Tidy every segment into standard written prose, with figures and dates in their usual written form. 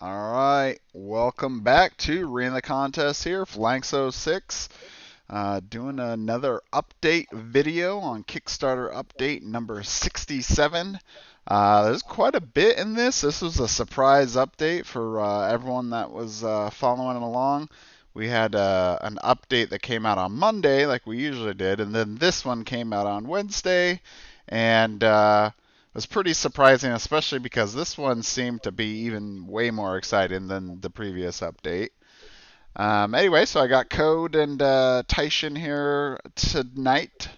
All right, welcome back to Arena the Contest here, Flanks06, doing another update video on Kickstarter update number 67. There's quite a bit in this. This was a surprise update for everyone that was following along. We had an update that came out on Monday, like we usually did, and then this one came out on Wednesday, and it was pretty surprising, especially because this one seemed to be even way more exciting than the previous update. Anyway, so I got Code and Tyson here tonight,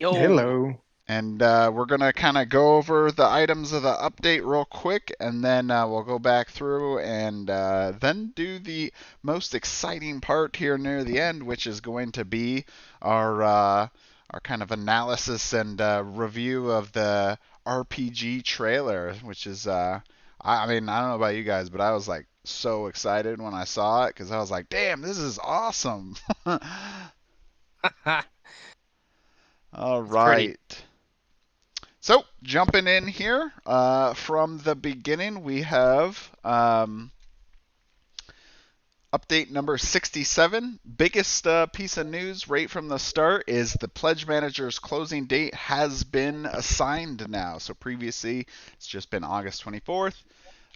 Yo, Hello. and we're going to kind of go over the items of the update real quick, and then we'll go back through and then do the most exciting part here near the end, which is going to be our kind of analysis and review of the RPG trailer, which is, I mean, I don't know about you guys, but I was like so excited when I saw it because I was like, damn, this is awesome. it's All pretty. right. So, jumping in here, from the beginning, we have update number 67. Biggest piece of news right from the start is the Pledge Manager's closing date has been assigned now. So, previously, it's just been August 24th.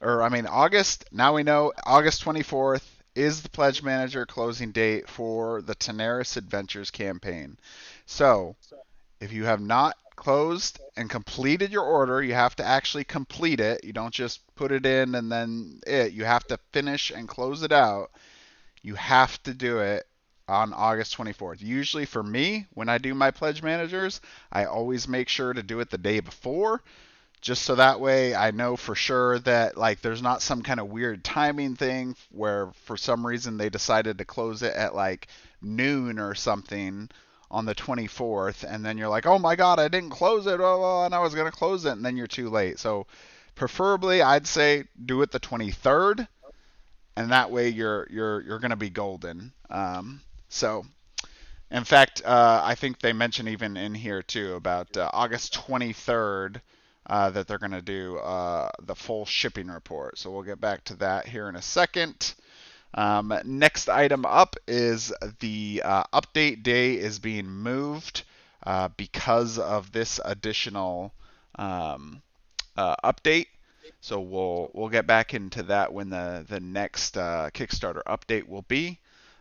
August. Now we know August 24th is the Pledge Manager closing date for the Tanares Adventures campaign. So, if you have not closed and completed your order, you have to actually complete it. You don't just put it in and then you have to finish and close it out. You have to do it on August 24th. Usually for me, when I do my pledge managers, I always make sure to do it the day before, just so that way I know for sure that like there's not some kind of weird timing thing where for some reason they decided to close it at like noon or something on the 24th, and then you're like, oh my god, I didn't close it, and I was going to close it, and then you're too late. So preferably I'd say do it the 23rd, and that way you're going to be golden. So in fact, I think they mention even in here too about August 23rd that they're going to do the full shipping report. So we'll get back to that here in a second. Next item up is the update day is being moved because of this additional update. So we'll get back into that when the next Kickstarter update will be.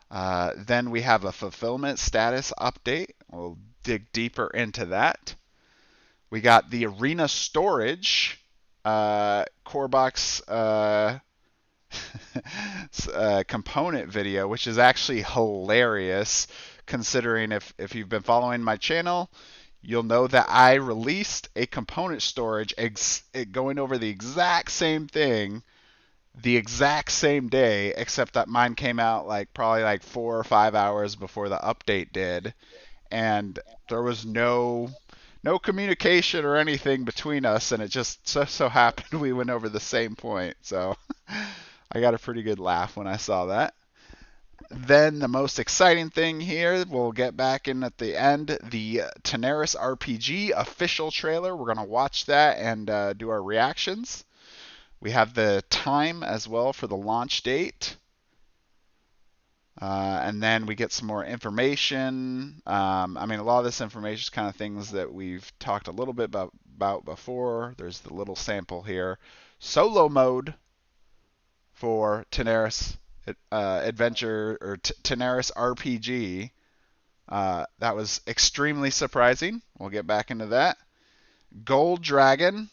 Then we have a fulfillment status update. We'll dig deeper into that. We got the arena storage core box component video, which is actually hilarious considering if you've been following my channel, you'll know that I released a component storage going over the exact same thing the exact same day, except that mine came out like probably like 4 or 5 hours before the update did, and there was no communication or anything between us, and it just so happened we went over the same point. So I got a pretty good laugh when I saw that. Then the most exciting thing here, we'll get back in at the end, the Tanares RPG official trailer. We're going to watch that and do our reactions. We have the time as well for the launch date. And then we get some more information. A lot of this information is kind of things that we've talked a little bit about before. There's the little sample here. Solo mode for Tanares Adventure or Tanares RPG. That was extremely surprising. We'll get back into that. Gold Dragon,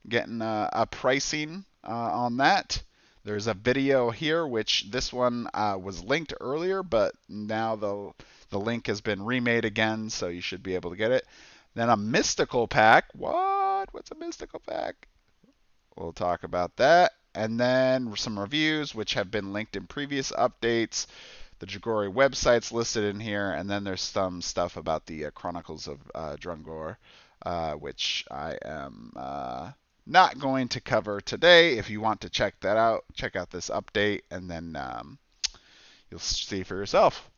getting a pricing on that. There's a video here, which this one was linked earlier, but now the link has been remade again, so you should be able to get it. Then a mystical pack. What? What's a mystical pack? We'll talk about that. And then some reviews, which have been linked in previous updates. The Dragori website's listed in here, and then there's some stuff about the Chronicles of Drungor, which I am not going to cover today. If you want to check that out, check out this update, and then you'll see for yourself.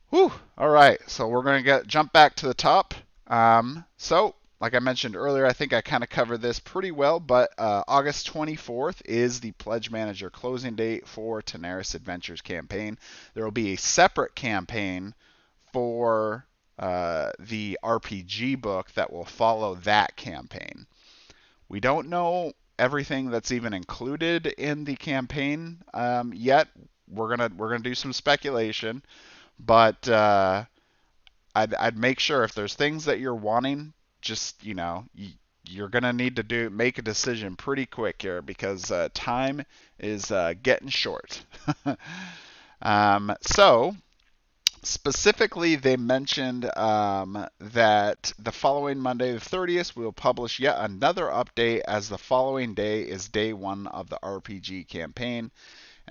Whew. All right, so we're going to jump back to the top. So like I mentioned earlier, I think I kind of covered this pretty well, but August 24th is the Pledge Manager closing date for Tanares Adventures campaign. There will be a separate campaign for the RPG book that will follow that campaign. We don't know everything that's even included in the campaign yet. We're gonna do some speculation, but I'd make sure if there's things that you're wanting, just you're gonna need to make a decision pretty quick here because time is getting short. So specifically, they mentioned that the following Monday, the 30th, we'll publish yet another update as the following day is day one of the RPG campaign.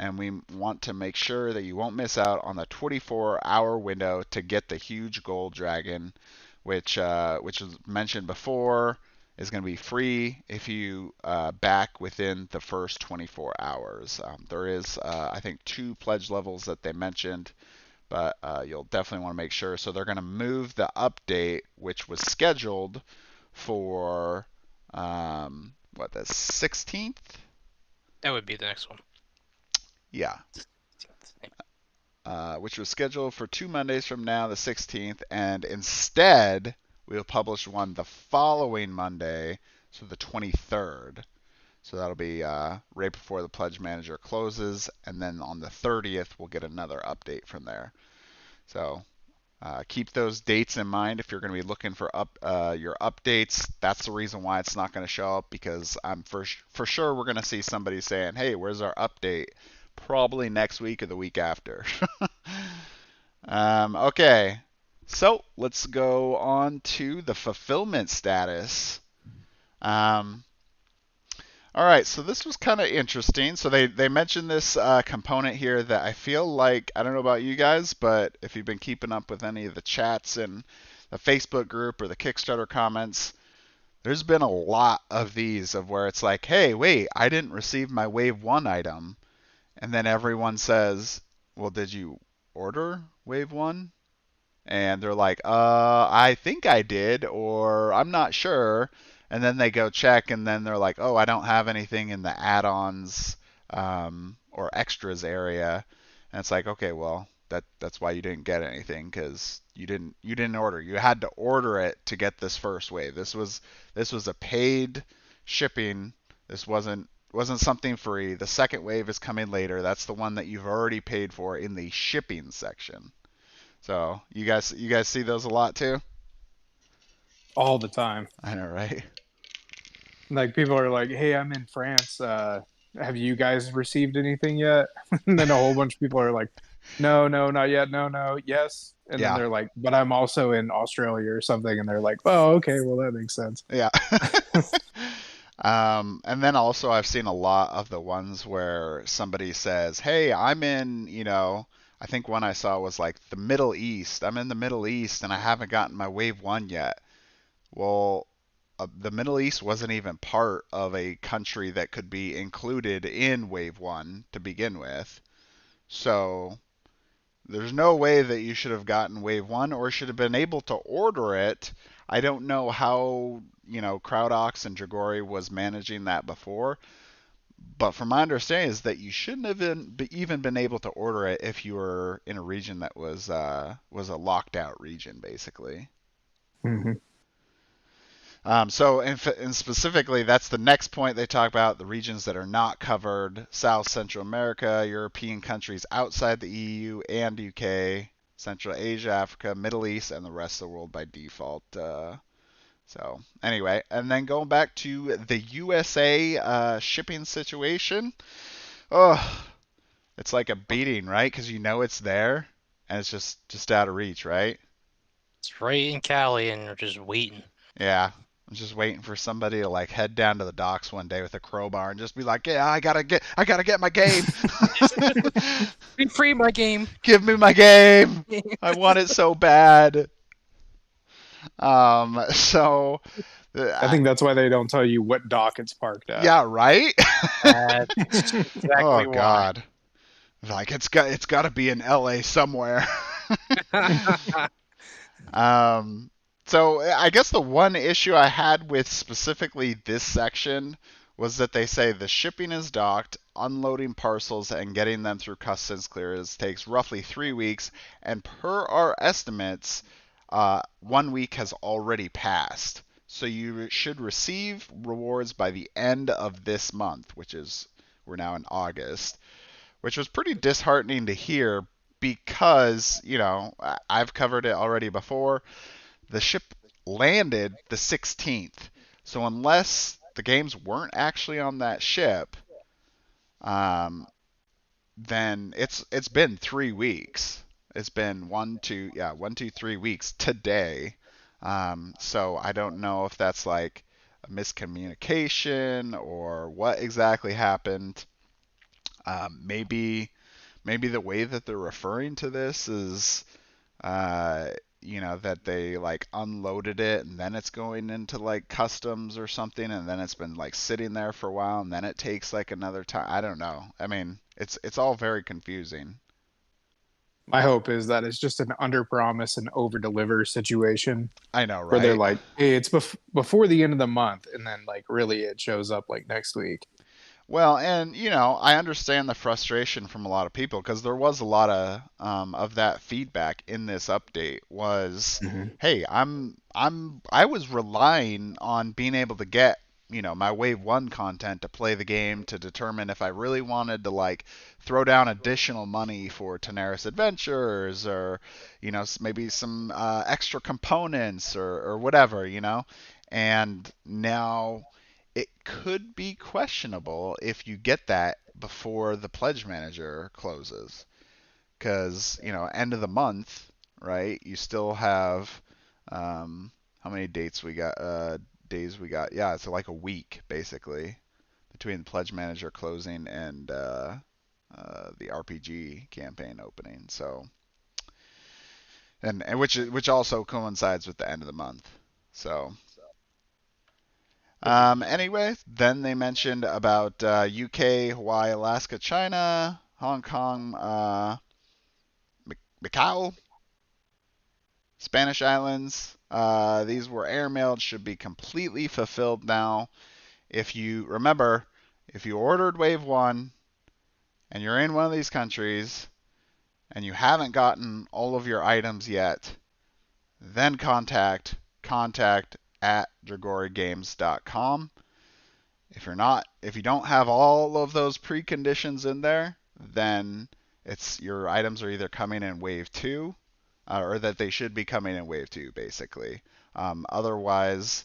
And we want to make sure that you won't miss out on the 24-hour window to get the huge gold dragon, which was mentioned before, is going to be free if you back within the first 24 hours. There is, I think, 2 pledge levels that they mentioned, but you'll definitely want to make sure. So they're going to move the update, which was scheduled for the 16th? That would be the next one. Yeah. Which was scheduled for 2 Mondays from now, the 16th, and instead we'll publish one the following Monday, so the 23rd. So that'll be right before the Pledge Manager closes, and then on the 30th we'll get another update from there. So keep those dates in mind if you're going to be looking for your updates. That's the reason why it's not going to show up, because I'm for sure we're going to see somebody saying, "Hey, where's our update?" Probably next week or the week after. Okay, so let's go on to the fulfillment status. All right, so this was kind of interesting. So they mentioned this component here that I feel like, I don't know about you guys, but if you've been keeping up with any of the chats in the Facebook group or the Kickstarter comments, there's been a lot of these of where it's like, hey, wait, I didn't receive my Wave 1 item. And then everyone says, well, did you order Wave 1? And they're like, I think I did, or I'm not sure. And then they go check, and then they're like, oh, I don't have anything in the add-ons or extras area. And it's like, okay, well, that's why you didn't get anything, because you didn't order. You had to order it to get this first wave. This was a paid shipping. This wasn't something free. The second wave is coming later. That's the one that you've already paid for in the shipping section. So you guys see those a lot too? All the time. I know, right? Like, people are like, hey, I'm in France. Have you guys received anything yet? And then a whole bunch of people are like, no, not yet. No, yes. And Yeah. then they're like, but I'm also in Australia or something. And they're like, oh, okay, well, that makes sense. Yeah. And then also I've seen a lot of the ones where somebody says, hey, I'm in, I think one I saw was like the Middle East. I'm in the Middle East and I haven't gotten my Wave 1 yet. Well, the Middle East wasn't even part of a country that could be included in Wave 1 to begin with. So there's no way that you should have gotten Wave 1 or should have been able to order it. I don't know how, Crowdox and Dragori was managing that before. But from my understanding is that you shouldn't have even been able to order it if you were in a region that was a locked out region, basically. Mm-hmm. So, and specifically, that's the next point they talk about, the regions that are not covered: South Central America, European countries outside the EU and UK, Central Asia, Africa, Middle East, and the rest of the world by default. So, anyway, and then going back to the USA shipping situation, it's like a beating, right? Because it's there, and it's just out of reach, right? It's right in Cali, and we're just waiting. Yeah. I'm just waiting for somebody to like head down to the docks one day with a crowbar and just be like, "Yeah, I gotta get my game. Be free, my game. Give me my game. I want it so bad." So I think that's why they don't tell you what dock it's parked at. Yeah, right. That's exactly Oh why. God. Like it's got to be in LA somewhere. So I guess the one issue I had with specifically this section was that they say the shipping is docked, unloading parcels and getting them through customs clearance takes roughly 3 weeks, and per our estimates, 1 week has already passed. So you should receive rewards by the end of this month, which is we're now in August, which was pretty disheartening to hear because, I've covered it already before. The ship landed the 16th. So unless the games weren't actually on that ship, um, then it's been 3 weeks. It's been 1, 2, 3 weeks today. So I don't know if that's like a miscommunication or what exactly happened. Maybe the way that they're referring to this is uh, that they like unloaded it and then it's going into like customs or something, and then it's been like sitting there for a while, and then it takes like another time. I don't know. I mean, it's all very confusing. My hope is that it's just an under promise and over deliver situation I know, where they're right? like, hey, it's before the end of the month, and then like really it shows up like next week. Well, and I understand the frustration from a lot of people because there was a lot of that feedback in this update. Was, Mm-hmm. hey, I was relying on being able to get my Wave One content to play the game to determine if I really wanted to like throw down additional money for Tanares Adventures or maybe some extra components or whatever. And now it could be questionable if you get that before the pledge manager closes, because end of the month, right? You still have how many days we got? Yeah, it's like a week basically between the pledge manager closing and the RPG campaign opening. So and which also coincides with the end of the month. So anyway, then they mentioned about UK, Hawaii, Alaska, China, Hong Kong, Macau, Spanish Islands. These were airmailed, should be completely fulfilled now. If you remember, if you ordered Wave 1 and you're in one of these countries and you haven't gotten all of your items yet, then contact at dragorigames.com. If you don't have all of those preconditions in there, then it's your items are either coming in wave 2 or that they should be coming in wave 2 basically. Otherwise,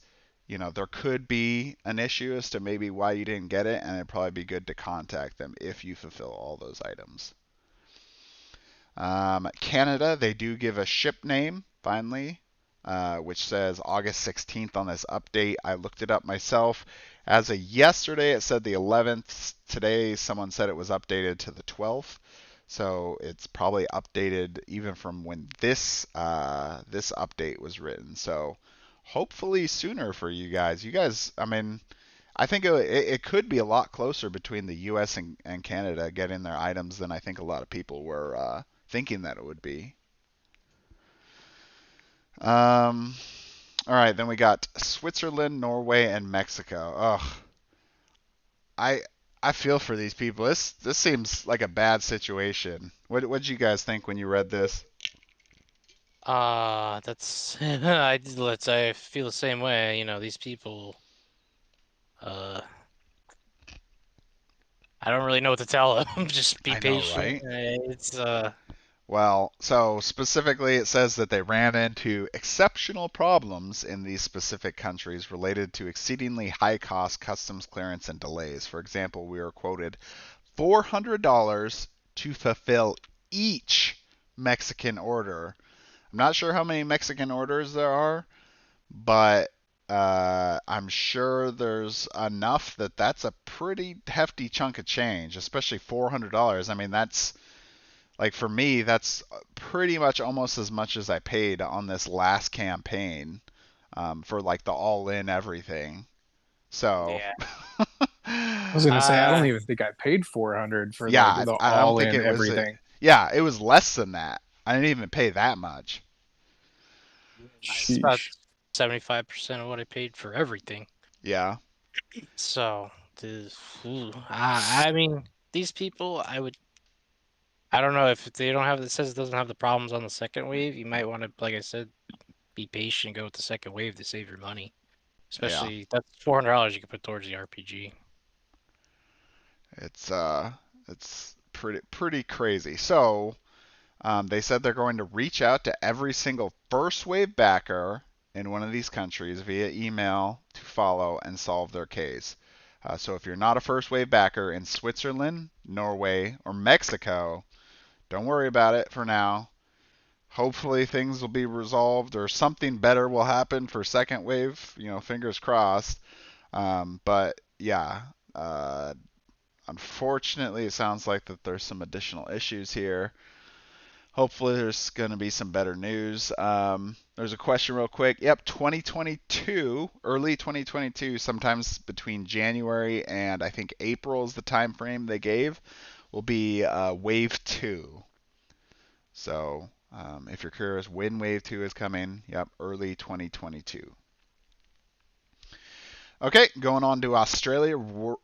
there could be an issue as to maybe why you didn't get it, and it'd probably be good to contact them if you fulfill all those items. Canada, they do give a ship name finally, which says August 16th on this update. I looked it up myself. As of yesterday, it said the 11th. Today, someone said it was updated to the 12th. So it's probably updated even from when this update was written. So hopefully sooner for you guys. You guys, I mean, I think it could be a lot closer between the U.S. and Canada getting their items than I think a lot of people were thinking that it would be. All right, then we got Switzerland, Norway, and Mexico. Ugh, I I feel for these people. This seems like a bad situation. What did you guys think when you read this? That's I feel the same way. These people. Uh, I don't really know what to tell them. Just be I know, patient. right? It's Well, so specifically, it says that they ran into exceptional problems in these specific countries related to exceedingly high cost customs clearance and delays. For example, we were quoted $400 to fulfill each Mexican order. I'm not sure how many Mexican orders there are, but I'm sure there's enough that that's a pretty hefty chunk of change, especially $400. I mean, that's like for me, that's pretty much almost as much as I paid on this last campaign for like the all-in everything. So, yeah. I was gonna say I don't Uh, even think I paid 400 for yeah, like the I don't all think in it was. everything. Yeah, it was less than that. I didn't even pay that much. it's about Sheesh. 75% of what I paid for everything. Yeah. So, I mean, these people, I don't know if they don't have, it says it doesn't have the problems on the second wave. You might want to, like I said, be patient and go with the second wave to save your money. Yeah. Especially, that's $400 you can put towards the RPG. It's pretty crazy. So they said they're going to reach out to every single first wave backer in one of these countries via email to follow and solve their case. So if you're not a first wave backer in Switzerland, Norway, or Mexico, don't worry about it for now. Hopefully things will be resolved or something better will happen for second wave. Fingers crossed. But yeah, unfortunately, it sounds like that there's some additional issues here. Hopefully, there's going to be some better news. There's a question real quick. Yep, 2022, early 2022, sometimes between January and I think April is the time frame they gave, will be Wave 2. So if you're curious when Wave 2 is coming, yep, early 2022. Okay, going on to Australia.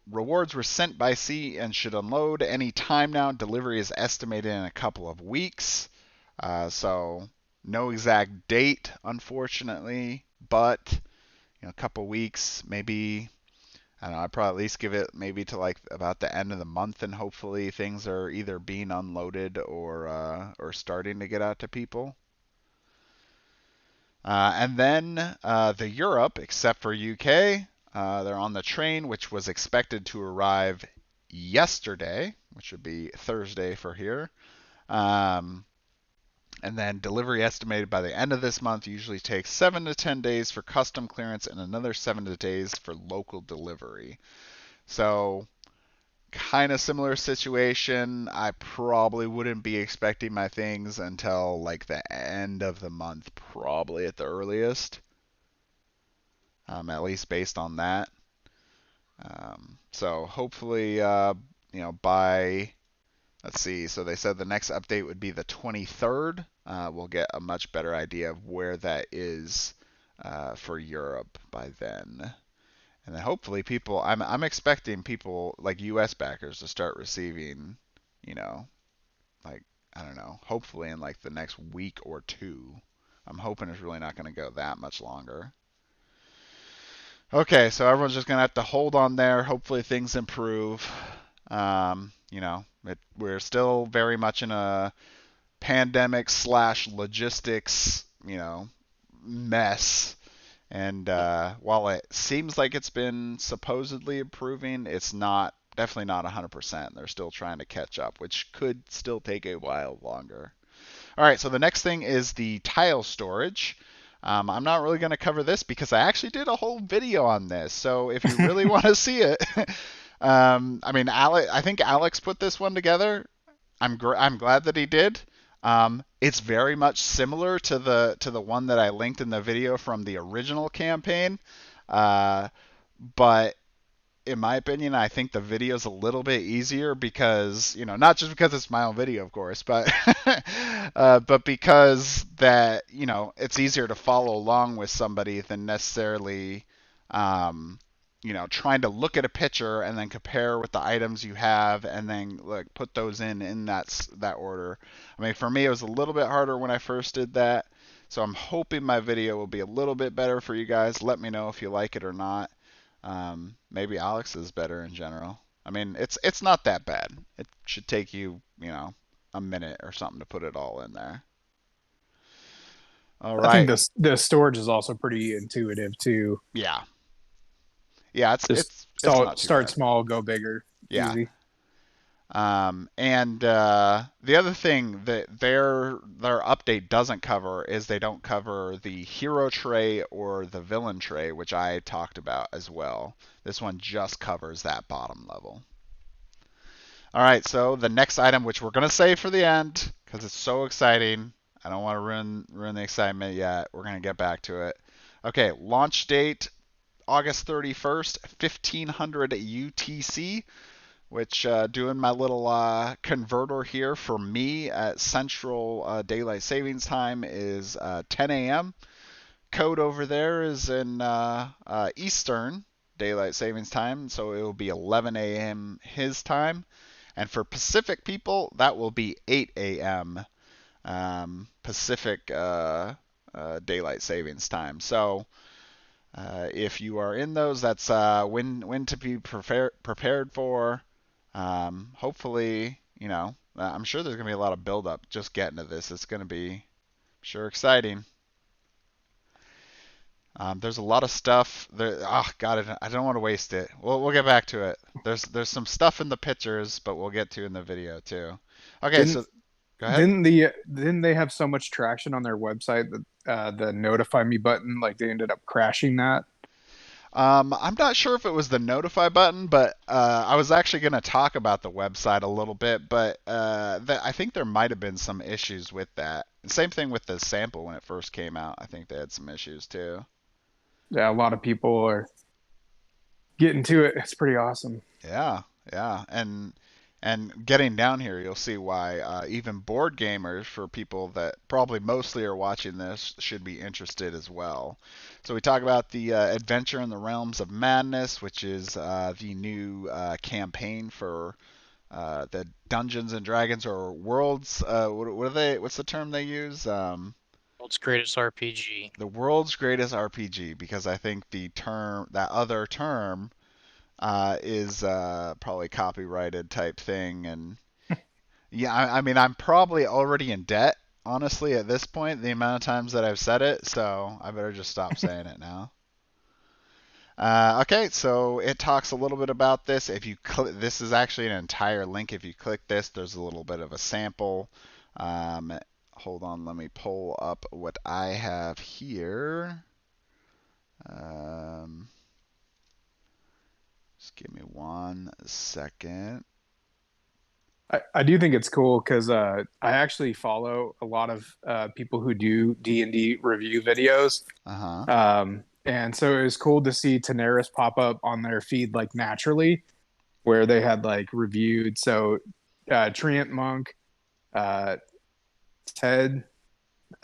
Rewards were sent by sea and should unload any time now. Delivery is estimated in a couple of weeks. So no exact date, unfortunately, but a couple of weeks, maybe. I don't know. I'd probably at least give it maybe to like about the end of the month, and hopefully things are either being unloaded or starting to get out to people. And then the Europe, except for UK, they're on the train, which was expected to arrive yesterday, which would be Thursday for here. And then delivery estimated by the end of this month usually takes 7 to 10 days for custom clearance and another 7 to 10 days for local delivery. So kind of similar situation. I probably wouldn't be expecting my things until like the end of the month, probably at the earliest. At least based on that. So hopefully, by, let's see, so they said the next update would be the 23rd. We'll get a much better idea of where that is for Europe by then. And then hopefully I'm expecting people like U.S. backers to start receiving, like, I don't know, hopefully in like the next week or two. I'm hoping it's really not going to go that much longer. Okay, so everyone's just gonna have to hold on there. Hopefully things improve. We're still very much in a pandemic / logistics, mess. And while it seems like it's been supposedly improving, it's definitely not 100%. They're still trying to catch up, which could still take a while longer. All right, so the next thing is the tile storage. I'm not really going to cover this because I actually did a whole video on this. So if you really want to see it, I think Alex put this one together. I'm glad that he did. It's very much similar to the one that I linked in the video from the original campaign, but in my opinion, I think the video is a little bit easier because, not just because it's my own video, of course, but but because that, it's easier to follow along with somebody than necessarily, trying to look at a picture and then compare with the items you have and then put those in that order. I mean, for me, it was a little bit harder when I first did that. So I'm hoping my video will be a little bit better for you guys. Let me know if you like it or not. Maybe Alex is better in general. I mean, it's not that bad. It should take you, a minute or something to put it all in there. All I think right. the storage is also pretty intuitive too. Yeah. Yeah, Just it's not too start bad. small, go bigger. Yeah. Easy. And the other thing that their update doesn't cover is they don't cover the hero tray or the villain tray, which I talked about as well. This one just covers that bottom level. All right, so the next item, which we're gonna save for the end because it's so exciting. I don't want to ruin the excitement yet. We're gonna get back to it. Okay, launch date August 31st, 1500 UTC. Which doing my little converter here for me at Central Daylight Savings Time is 10 a.m. code over there is in Eastern Daylight Savings Time, so it will be 11 a.m. his time. And for Pacific people, that will be 8 a.m. Pacific Daylight Savings Time. So if you are in those, that's when to be prepared for. Hopefully, I'm sure there's going to be a lot of build up just getting to this. It's going to be sure exciting. There's a lot of stuff there. Oh God, I don't want to waste it. We'll get back to it. There's some stuff in the pictures, but we'll get to in the video too. Okay, Didn't so go ahead. didn't they have so much traction on their website that the notify me button, like they ended up crashing that? I'm not sure if it was the notify button, but I was actually going to talk about the website a little bit, but I think there might have been some issues with that. Same thing with the sample when it first came out. I think they had some issues too. Yeah, a lot of people are getting to it. It's pretty awesome. Yeah, yeah, and getting down here, you'll see why even board gamers, for people that probably mostly are watching this, should be interested as well. So we talk about the Adventure in the Realms of Madness, which is the new campaign for the Dungeons and Dragons or Worlds. What are they? What's the term they use? World's greatest RPG. The world's greatest RPG, because I think that other term is probably copyrighted type thing. And yeah, I mean, I'm probably already in debt, honestly, at this point, the amount of times that I've said it, so I better just stop saying it now. Okay, so it talks a little bit about this. If you this is actually an entire link. If you click this, there's a little bit of a sample. Hold on, let me pull up what I have here. Just give me 1 second. I do think it's cool because I actually follow a lot of people who do D&D review videos. And so it was cool to see Tanares pop up on their feed like naturally, where they had like reviewed. So Treant Monk, Ted,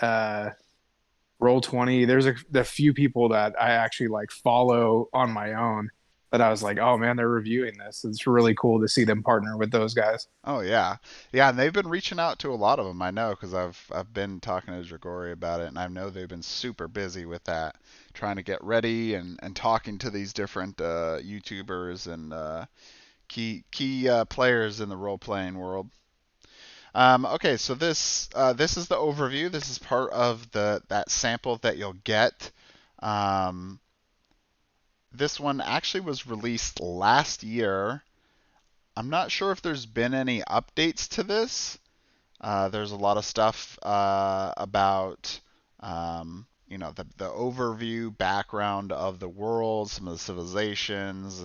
Roll20. There's a few people that I actually like follow on my own that I was like, oh man, they're reviewing this. It's really cool to see them partner with those guys. Oh yeah, yeah, and they've been reaching out to a lot of them. I know, because I've been talking to Dragori about it, and I know they've been super busy with that, trying to get ready and talking to these different YouTubers and key players in the role playing world. Okay, so this is the overview. This is part of that sample that you'll get. Um, this one actually was released last year. I'm not sure if there's been any updates to this. There's a lot of stuff about the overview background of the world, some of the civilizations,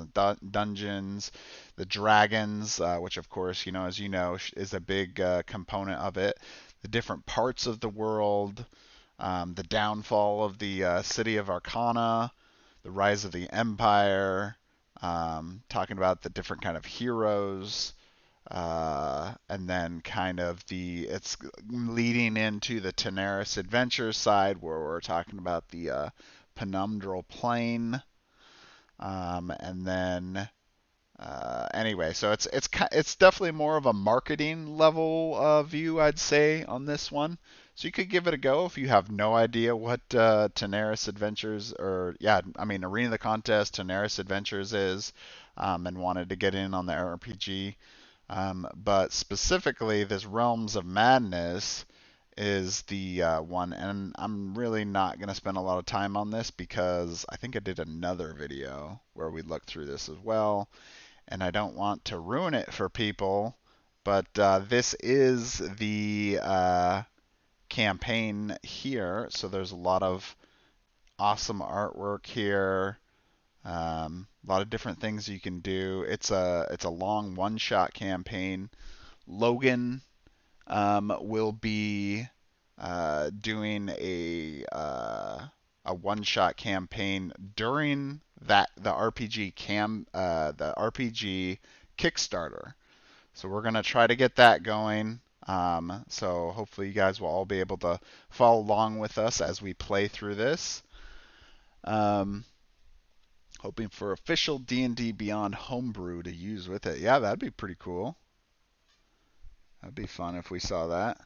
dungeons, the dragons, which of course, as you know, is a big component of it. The different parts of the world, the downfall of the city of Arcana, the rise of the empire, talking about the different kind of heroes. And then kind of it's leading into the Tanares Adventures side, where we're talking about the penumbral plane. And then anyway, so it's definitely more of a marketing level view, I'd say, on this one. So you could give it a go if you have no idea what Tanares Adventures, Arena of the Contest, Tanares Adventures is, and wanted to get in on the RPG. But specifically, this Realms of Madness is the one, and I'm really not going to spend a lot of time on this because I think I did another video where we looked through this as well, and I don't want to ruin it for people, but this is the campaign here, so there's a lot of awesome artwork here. A lot of different things you can do. It's a long one-shot campaign. Logan will be doing a one-shot campaign during the RPG Kickstarter. So we're gonna try to get that going. So hopefully you guys will all be able to follow along with us as we play through this. Um, hoping for official D&D Beyond homebrew to use with it. Yeah, that'd be pretty cool. That'd be fun if we saw that.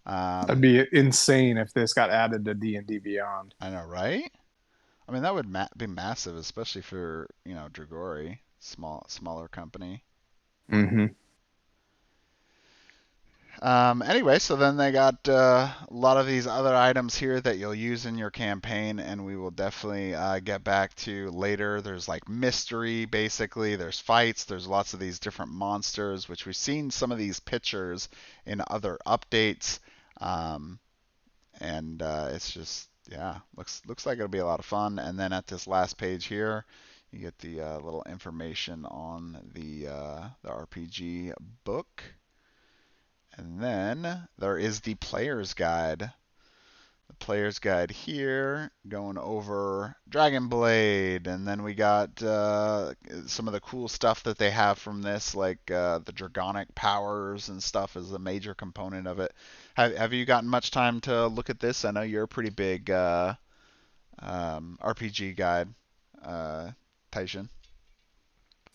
That'd be insane if this got added to D&D Beyond. I know, right? I mean, that would be massive, especially for, Dragori, smaller company. Mm-hmm. Anyway, so then they got a lot of these other items here that you'll use in your campaign, and we will definitely get back to later. There's like mystery, basically. There's fights. There's lots of these different monsters, which we've seen some of these pictures in other updates. And it's just, yeah, looks like it'll be a lot of fun. And then at this last page here, you get the little information on the RPG book. And then there is the player's guide. The player's guide here going over Dragon Blade, and then we got some of the cool stuff that they have from this, like the Dragonic powers and stuff is a major component of it. Have you gotten much time to look at this? I know you're a pretty big RPG guide, Taishin.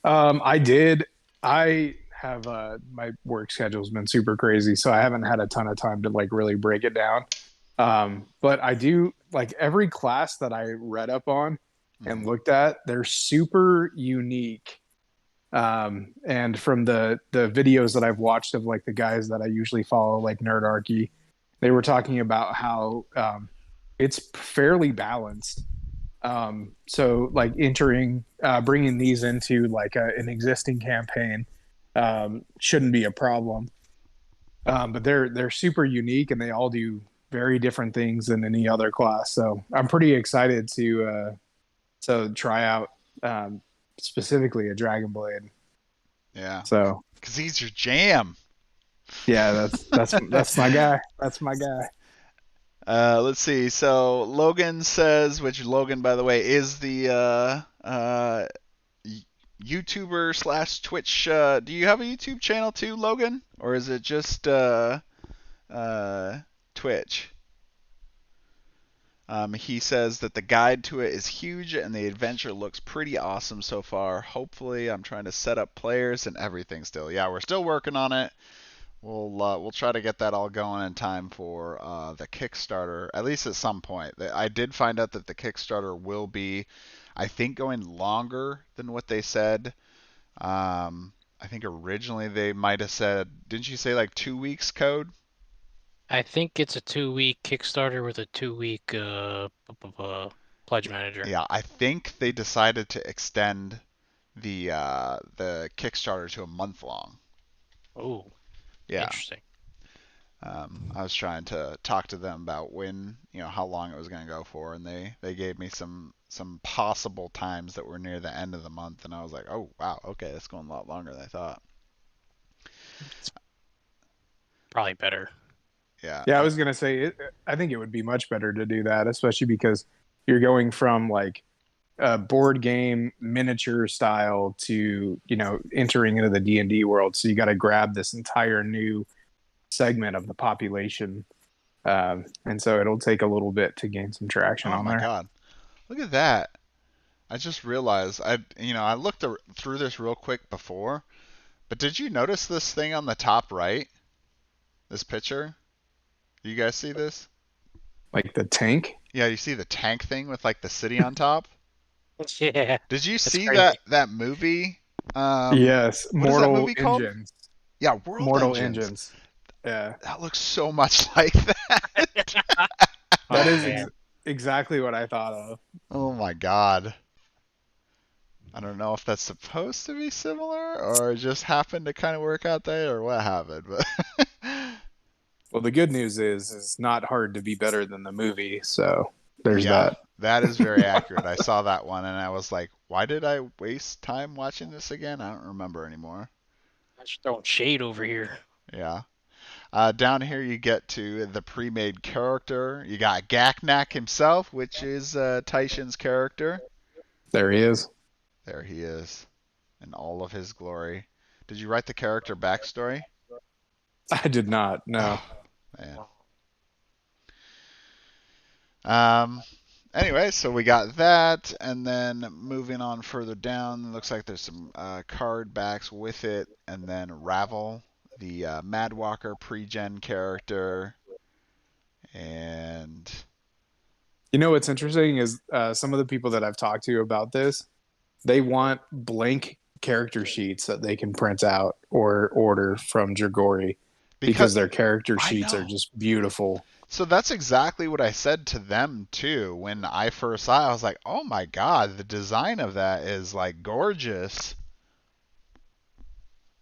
I did. I have my work schedule's been super crazy, so I haven't had a ton of time to like really break it down. But I do like every class that I read up on and looked at, they're super unique. And from the videos that I've watched of like the guys that I usually follow, like Nerdarchy, they were talking about how it's fairly balanced. So like bringing these into like an existing campaign shouldn't be a problem. But they're super unique and they all do very different things than any other class. So I'm pretty excited to try out specifically a Dragon Blade. Yeah. So because he's your jam. Yeah, that's my guy. That's my guy. Let's see. So Logan says, which Logan, by the way, is the YouTuber / Twitch. Do you have a YouTube channel too, Logan, or is it just Twitch? He says that the guide to it is huge and the adventure looks pretty awesome so far. Hopefully, I'm trying to set up players and everything still. Yeah, we're still working on it. We'll try to get that all going in time for the Kickstarter, at least at some point. I did find out that the Kickstarter will be, I think, going longer than what they said. I think originally they might have said, didn't you say like 2 weeks code? I think it's a 2-week Kickstarter with a 2-week pledge manager. Yeah, I think they decided to extend the Kickstarter to a month long. Oh, yeah. Interesting. I was trying to talk to them about how long it was going to go for, and they gave me some possible times that were near the end of the month, and I was like, oh wow, okay, that's going a lot longer than I thought. It's probably better. Yeah. Yeah, I was gonna say I think it would be much better to do that, especially because you're going from like a board game miniature style to entering into the D&D world. So you got to grab this entire new segment of the population, and so it'll take a little bit to gain some traction on there. Oh my god, look at that! I just realized I looked through this real quick before, but did you notice this thing on the top right? This picture? Do you guys see this? Like the tank? Yeah, you see the tank thing with like the city on top? Yeah. Did you see that movie? Yes, Mortal Engines. Yeah, Mortal Engines. Yeah, that looks so much like that. That is exactly what I thought of. Oh my god. I don't know if that's supposed to be similar or just happened to kind of work out there or what happened, but well, the good news is it's not hard to be better than the movie, so there's that. That is very accurate. I saw that one and I was like, why did I waste time watching this again? I don't remember anymore. I'm just throwing shade over here. Yeah. Down here you get to the pre-made character. You got Gaknak himself, which is Taishin's character. There he is. There he is in all of his glory. Did you write the character backstory? I did not, no. Man. anyway, so we got that, and then moving on further down, looks like there's some card backs with it, and then Ravel, the Madwalker pre-gen character, and You know what's interesting is some of the people that I've talked to about this, they want blank character sheets that they can print out or order from Dragori because their character I sheets are know. just beautiful. So that's exactly what I said to them too when I first saw it. I was like, "Oh my god, the design of that is like gorgeous."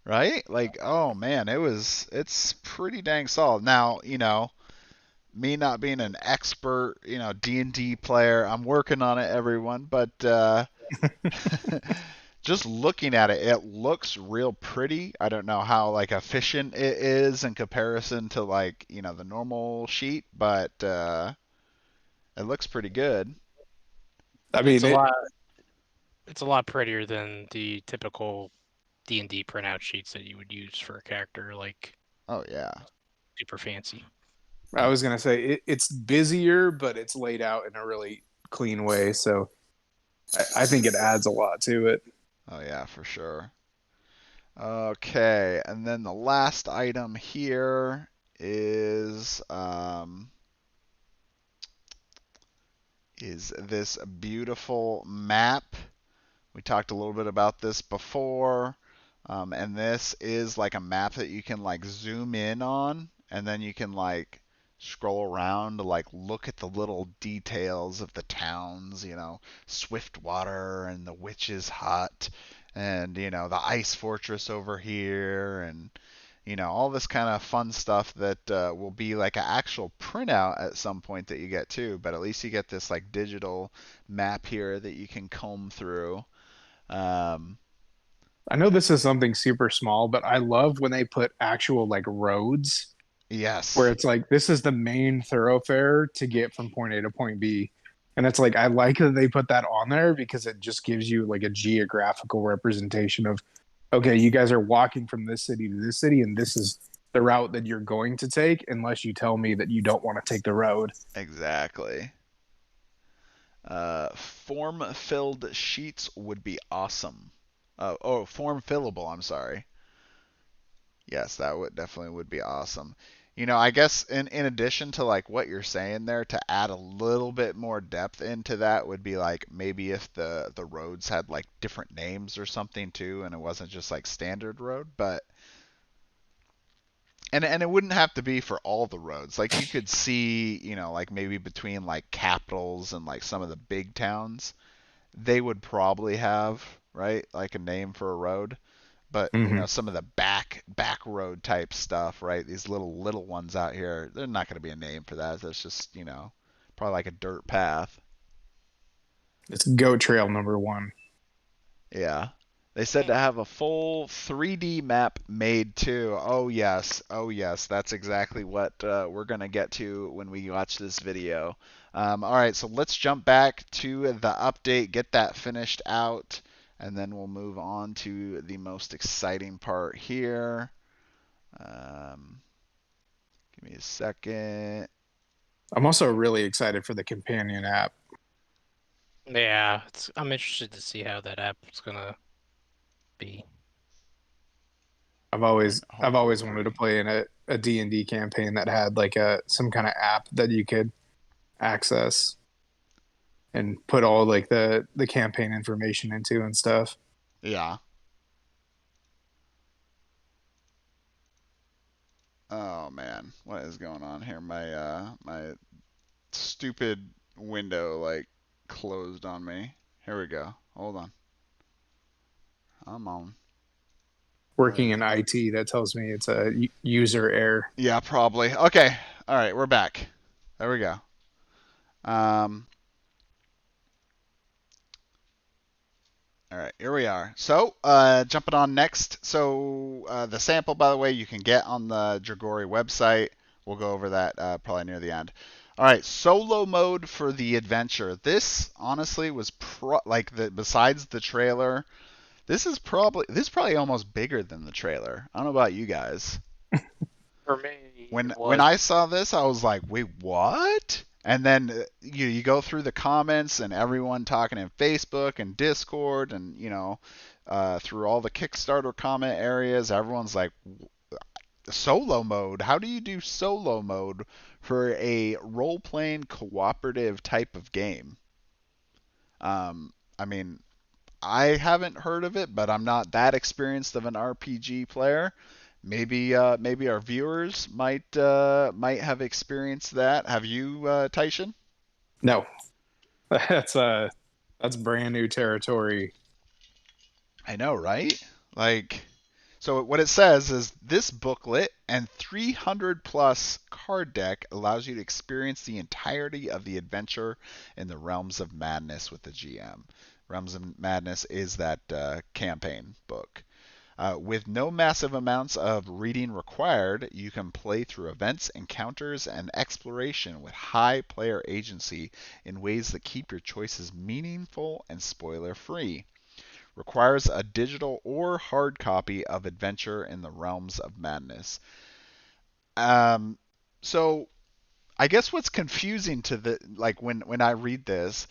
Right? Like, oh man, it's pretty dang solid. Now, me not being an expert, D&D player, I'm working on it, everyone, but just looking at it, it looks real pretty. I don't know how like efficient it is in comparison to like, the normal sheet, but it looks pretty good. I It's mean, a lot. It's a lot prettier than the typical D&D printout sheets that you would use for a character, like Oh yeah. super fancy. I was gonna say it's busier, but it's laid out in a really clean way. So I think it adds a lot to it. Oh yeah, for sure. Okay, and then the last item here is this beautiful map. We talked a little bit about this before, and this is like a map that you can like zoom in on, and then you can like scroll around to like look at the little details of the towns, Swiftwater and the Witch's Hut, and the Ice Fortress over here, and all this kind of fun stuff that will be like an actual printout at some point that you get too. But at least you get this like digital map here that you can comb through. Um, I know this is something super small, but I love when they put actual like roads where yes, it's like this is the main thoroughfare to get from point A to point B. And it's like I like that they put that on there because it just gives you like a geographical representation of okay, you guys are walking from this city to this city and this is the route that you're going to take unless you tell me that you don't want to take the road. exactly. Form-filled sheets would be awesome. Form-fillable. I'm sorry. Yes, that would definitely would be awesome. I guess in addition to like what you're saying there, to add a little bit more depth into that would be like maybe if the roads had like different names or something too, and it wasn't just like standard road, but and it wouldn't have to be for all the roads. Like you could see, like maybe between like capitals and like some of the big towns, they would probably have, right, like a name for a road. But Mm-hmm. some of the back road type stuff, right? These little ones out here, they're not going to be a name for that. That's just probably like a dirt path. It's Goat Trail #1. Yeah. They said to have a full 3D map made too. Oh yes, oh yes, that's exactly what we're gonna get to when we watch this video. All right, so let's jump back to the update, get that finished out, and then we'll move on to the most exciting part here. Give me a second. I'm also really excited for the companion app. Yeah, I'm interested to see how that app is gonna be. I've always Hopefully wanted to working. play in a D&D campaign that had like some kind of app that you could access and put all like the campaign information into and stuff. Yeah. Oh man, what is going on here? My stupid window like closed on me. Here we go. Hold on. I'm on. What Working is in it? IT, that tells me it's a user error. Yeah, probably. Okay. All right, we're back. There we go. Um, all right, here we are. So, jumping on next. So, the sample, by the way, you can get on the Dragori website. We'll go over that probably near the end. All right, solo mode for the adventure. This honestly was besides the trailer. This is probably almost bigger than the trailer. I don't know about you guys. For me, When it when was. I saw this, I was like, wait, what? And then you go through the comments and everyone talking in Facebook and Discord and through all the Kickstarter comment areas, everyone's like, solo mode. How do you do solo mode for a role playing cooperative type of game? I mean, I haven't heard of it, but I'm not that experienced of an RPG player. Maybe our viewers might have experienced that. Have you, Tyson? No, that's that's brand new territory. I know, right? Like, so what it says is this booklet and 300 plus card deck allows you to experience the entirety of the adventure in the Realms of Madness with the GM. Realms of Madness is that campaign book. With no massive amounts of reading required, you can play through events, encounters, and exploration with high player agency in ways that keep your choices meaningful and spoiler free. Requires a digital or hard copy of Adventure in the Realms of Madness. Um, so I guess what's confusing to the like when I read this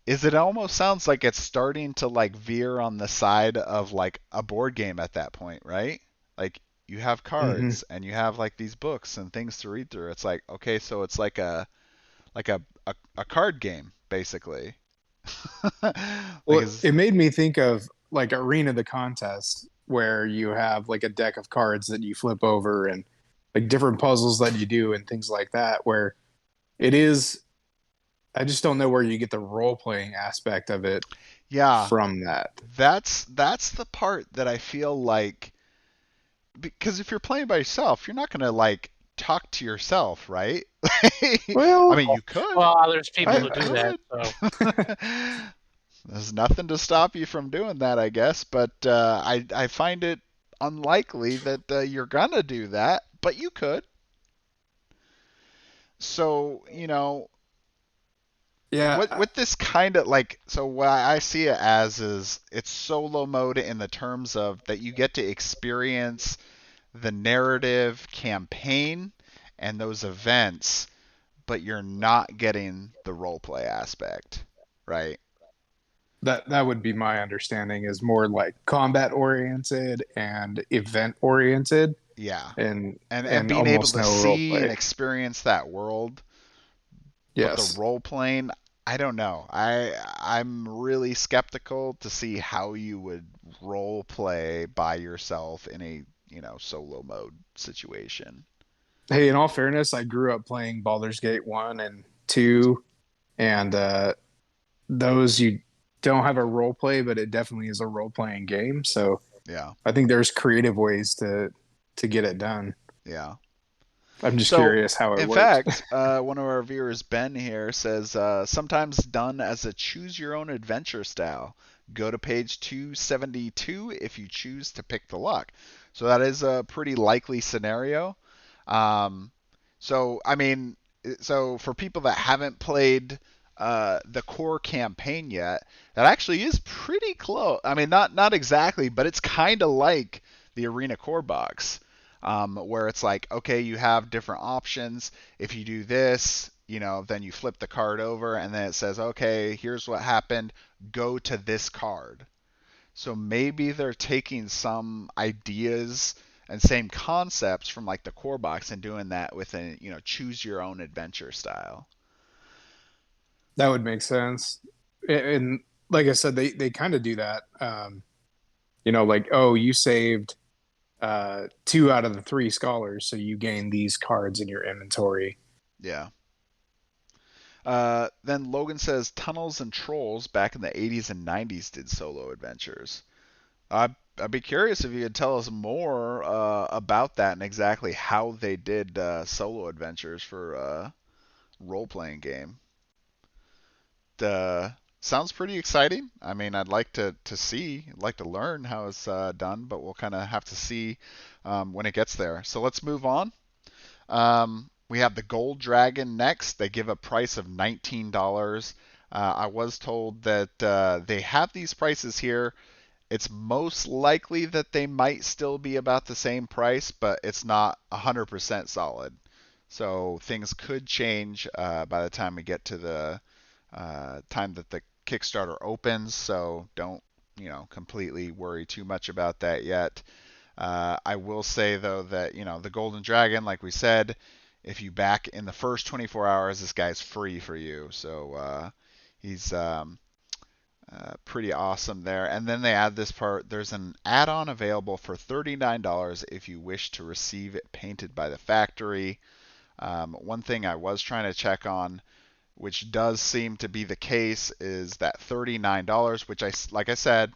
is it almost sounds like it's starting to like veer on the side of like a board game at that point, right? Like you have Hmm. cards and you have like these books and things to read through. It's like okay, so it's like a card game basically. Like Well, is it made me think of like Arena the Contest, where you have like a deck of cards that you flip over and like different puzzles that you do and things like that, where it is, I just don't know where you get the role playing aspect of it yeah, from that. that's the part that I feel like because if you're playing by yourself, you're not gonna like talk to yourself, right? I Well, mean, you could. Well, there's people I, You who do that. So could. There's nothing to stop you from doing that, I guess. But I find it unlikely that you're gonna do that, but you could. So yeah, what this kind of like so what I see it as is it's solo mode in the terms of that you get to experience the narrative campaign and those events, but you're not getting the role play aspect, right? that would be my understanding, is more like combat oriented and event oriented, Yeah. and And and being able almost to no role see and play. experience that world, but the Yes. role playing, I don't know. I'm really skeptical to see how you would role play by yourself in a, solo mode situation. Hey, in all fairness, I grew up playing Baldur's Gate 1 and 2, and those you don't have a role play, but it definitely is a role playing game. So Yeah. I think there's creative ways to get it done. Yeah. I'm just So, curious how it in worked. fact, one of our viewers, Ben here, says sometimes done as a choose your own adventure style. Go to page 272 if you choose to pick the luck. So that is a pretty likely scenario. Um, so I mean, so for people that haven't played the core campaign yet, that actually is pretty close. I mean, not exactly, but it's kind of like the Arena core box, where it's like, okay, you have different options. If you do this, then you flip the card over, and then it says, okay, here's what happened. Go to this card. So maybe they're taking some ideas and same concepts from like the core box and doing that with a choose your own adventure style. That would make sense. And like I said, they kind of do that. Like, oh, you saved two out of the three scholars, so you gain these cards in your inventory. Yeah. Then Logan says Tunnels and Trolls back in the 80s and 90s did solo adventures. I'd be curious if you could tell us more about that and exactly how they did solo adventures for a role playing game. Sounds pretty exciting. I mean, I'd like to learn how it's done, but we'll kind of have to see when it gets there. So let's move on. We have the Gold Dragon next. They give a price of $19. I was told that they have these prices here. It's most likely that they might still be about the same price, but it's not 100% solid. So things could change by the time we get to the time that the Kickstarter opens. So don't, completely worry too much about that yet. I will say though that the Golden Dragon, like we said, if you back in the first 24 hours, this guy's free for you. So he's pretty awesome there. And then they add this part. There's an add-on available for $39 if you wish to receive it painted by the factory. One thing I was trying to check on, which does seem to be the case, is that $39, which like I said,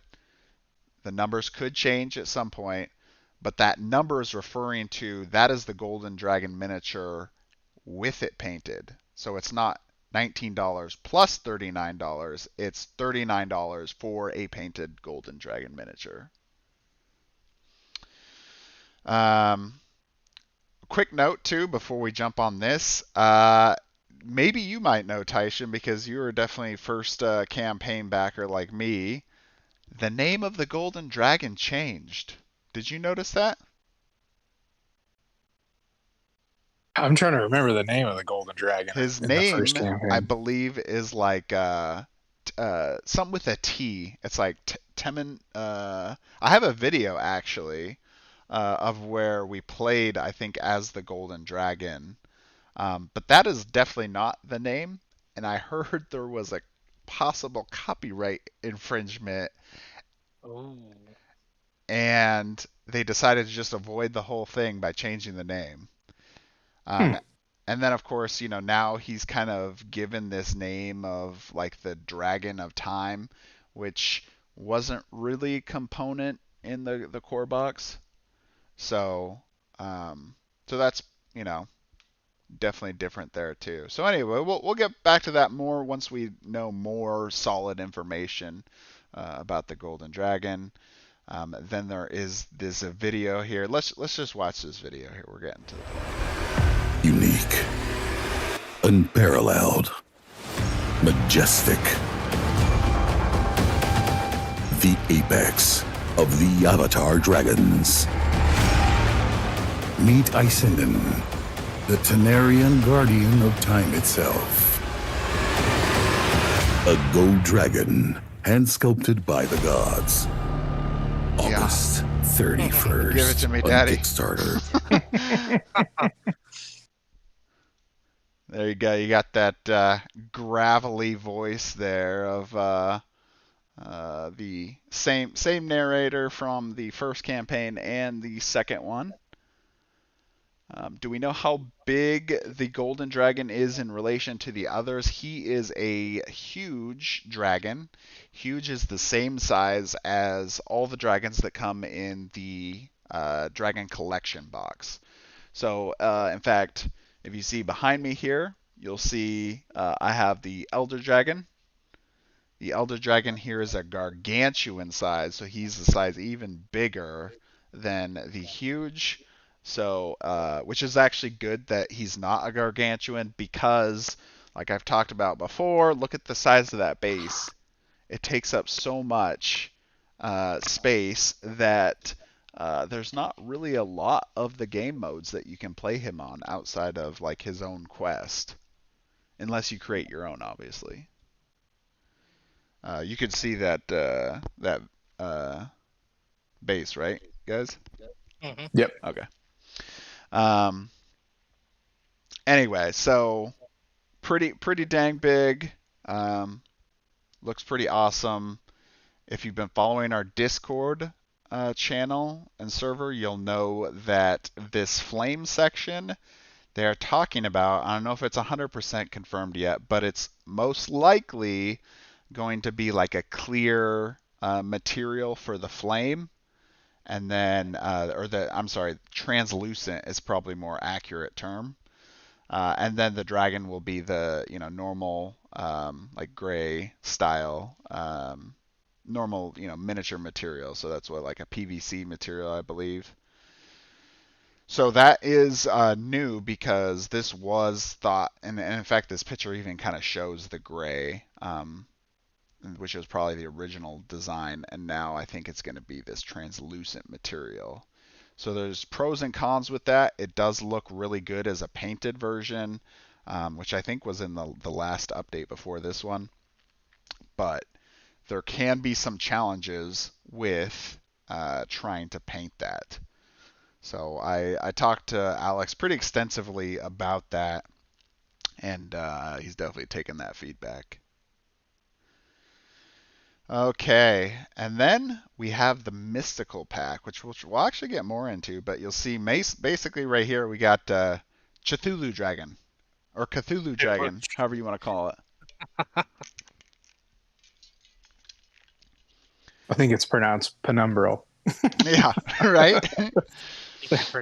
the numbers could change at some point, but that number is referring to that is the Golden Dragon miniature with it painted. So it's not $19 plus $39. It's $39 for a painted Golden Dragon miniature. Quick note too before we jump on this. Maybe you might know, Tyson, because you were definitely first campaign backer like me. The name of the Golden Dragon changed. Did you notice that? I'm trying to remember the name of the Golden Dragon His in the first name, I campaign. believe, is like something with a T. It's like Temin. I have a video actually of where we played, I think, as the Golden Dragon. But that is definitely not the name. And I heard there was a possible copyright infringement. Oh. And they decided to just avoid the whole thing by changing the name. And then, of course, now he's kind of given this name of like the Dragon of Time, which wasn't really a component in the core box. So, so that's definitely different there too. So anyway, we'll get back to that more once we know more solid information about the Golden Dragon. Then there is this video here. Let's just watch this video here. We're getting to the point. Unique, unparalleled, majestic. The apex of the Avatar dragons. Meet Isenden, the Tanarian guardian of time itself. A gold dragon, hand-sculpted by the gods. August 31st. Give it to me, on Daddy. Kickstarter. There you go. You got that gravelly voice there of the same narrator from the first campaign and the second one. Do we know how big the Golden Dragon is in relation to the others? He is a huge dragon. Huge is the same size as all the dragons that come in the Dragon Collection box. So, in fact, if you see behind me here, you'll see I have the Elder Dragon. The Elder Dragon here is a gargantuan size, so he's the size even bigger than the huge. So, which is actually good that he's not a gargantuan because, like I've talked about before, look at the size of that base. It takes up so much space that there's not really a lot of the game modes that you can play him on outside of like his own quest, unless you create your own, obviously. You could see that base, right, guys? Mm-hmm. Yep. Okay. Anyway, so pretty dang big. Looks pretty awesome. If you've been following our Discord channel and server, you'll know that this flame section they're talking about, I don't know if it's 100% confirmed yet, but it's most likely going to be like a clear material for the flame. And then, translucent is probably more accurate term. And then the dragon will be the, normal, like gray style, normal, miniature material. So that's what, like a PVC material, I believe. So that is new because this was thought, and in fact, this picture even kind of shows the gray, which was probably the original design, and now I think it's going to be this translucent material. So there's pros and cons with that. It does look really good as a painted version, which I think was in the last update before this one. But there can be some challenges with trying to paint that. So I talked to Alex pretty extensively about that, and he's definitely taken that feedback. Okay, and then we have the Mystical Pack, which we'll actually get more into, but you'll see basically right here we got Cthulhu Dragon, or Cthulhu Dragon, however you want to call it. I think it's pronounced penumbral. Yeah, right?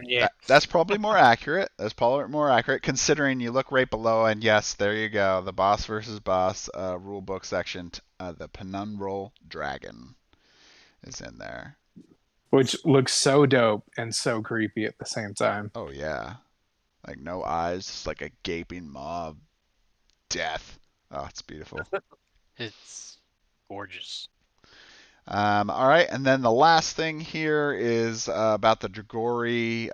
Yeah. That's probably more accurate. That's probably more accurate, considering you look right below, and yes, there you go. The boss versus boss rulebook section, the Penumbral Dragon is in there. Which looks so dope and so creepy at the same time. Oh, yeah. Like no eyes, just like a gaping maw of death. Oh, it's beautiful. It's gorgeous. All right, and then the last thing here is about the Dragori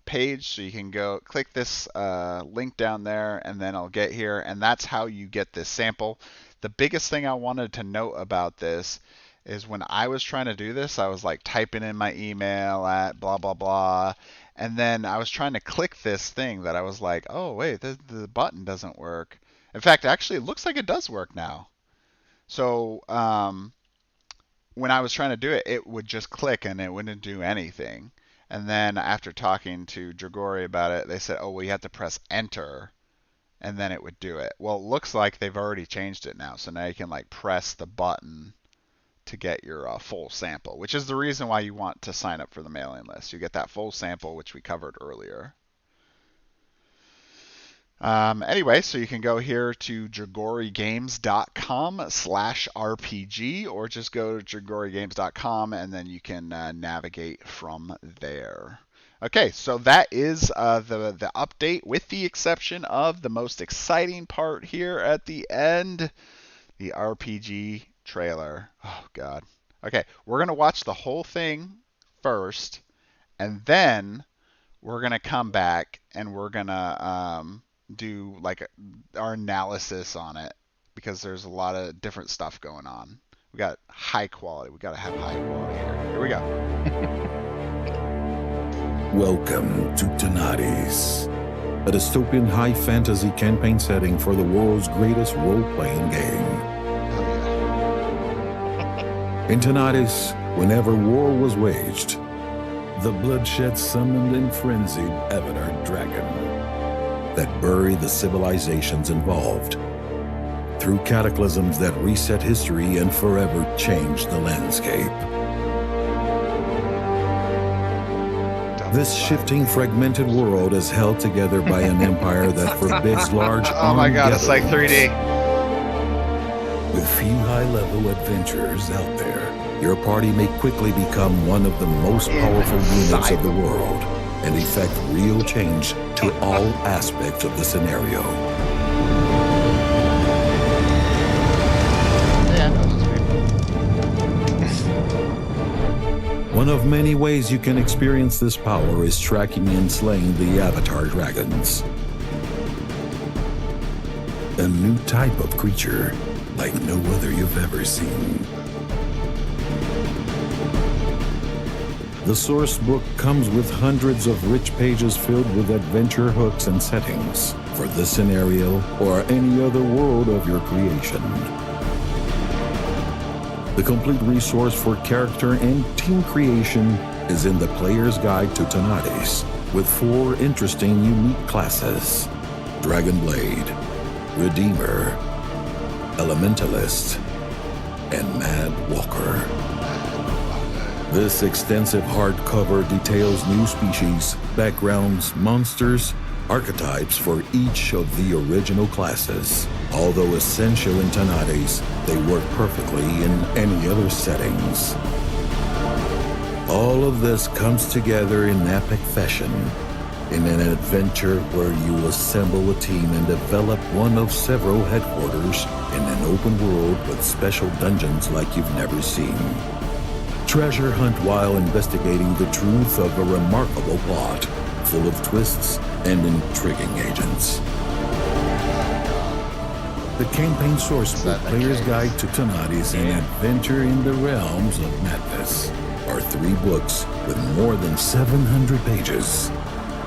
page. So you can go click this link down there, and then I'll get here, and that's how you get this sample. The biggest thing I wanted to note about this is when I was trying to do this, I was like typing in my email at blah, blah, blah, and then I was trying to click this thing that I was like, oh, wait, the button doesn't work. In fact, actually, it looks like it does work now. So, when I was trying to do it, it would just click and it wouldn't do anything. And then after talking to Dragori about it, they said, oh, well, you have to press enter and then it would do it. Well, it looks like they've already changed it now. So now you can like press the button to get your full sample, which is the reason why you want to sign up for the mailing list. You get that full sample, which we covered earlier. Anyway, so you can go here to dragorigames.com/RPG, or just go to dragorigames.com and then you can navigate from there. Okay, so that is the update, with the exception of the most exciting part here at the end, the RPG trailer. Oh, God. Okay, we're going to watch the whole thing first, and then we're going to come back and we're going to do like our analysis on it, because there's a lot of different stuff going on. We got high quality. We got to have high quality here. Here we go. Welcome to Tanares, a dystopian high fantasy campaign setting for the world's greatest role-playing game. In Tanares, whenever war was waged, the bloodshed summoned and frenzied Avatar Dragon that bury the civilizations involved through cataclysms that reset history and forever changed the landscape. This shifting, fragmented world is held together by an empire that forbids large oh my God, it's like 3D. With few high-level adventurers out there, your party may quickly become one of the most powerful units of the world and effect real change to all aspects of the scenario. One of many ways you can experience this power is tracking and slaying the Avatar dragons. A new type of creature like no other you've ever seen. The source book comes with hundreds of rich pages filled with adventure hooks and settings for this scenario or any other world of your creation. The complete resource for character and team creation is in the Player's Guide to Tanares, with 4 interesting unique classes: Dragonblade, Redeemer, Elementalist, and Mad Walker. This extensive hardcover details new species, backgrounds, monsters, archetypes for each of the original classes. Although essential in Tanares, they work perfectly in any other settings. All of this comes together in epic fashion, in an adventure where you assemble a team and develop one of several headquarters in an open world with special dungeons like you've never seen. Treasure hunt while investigating the truth of a remarkable plot, full of twists and intriguing agents. The campaign sourcebook, Player's Guide to Tanares, and Adventure in the Realms of Madness are 3 books with more than 700 pages.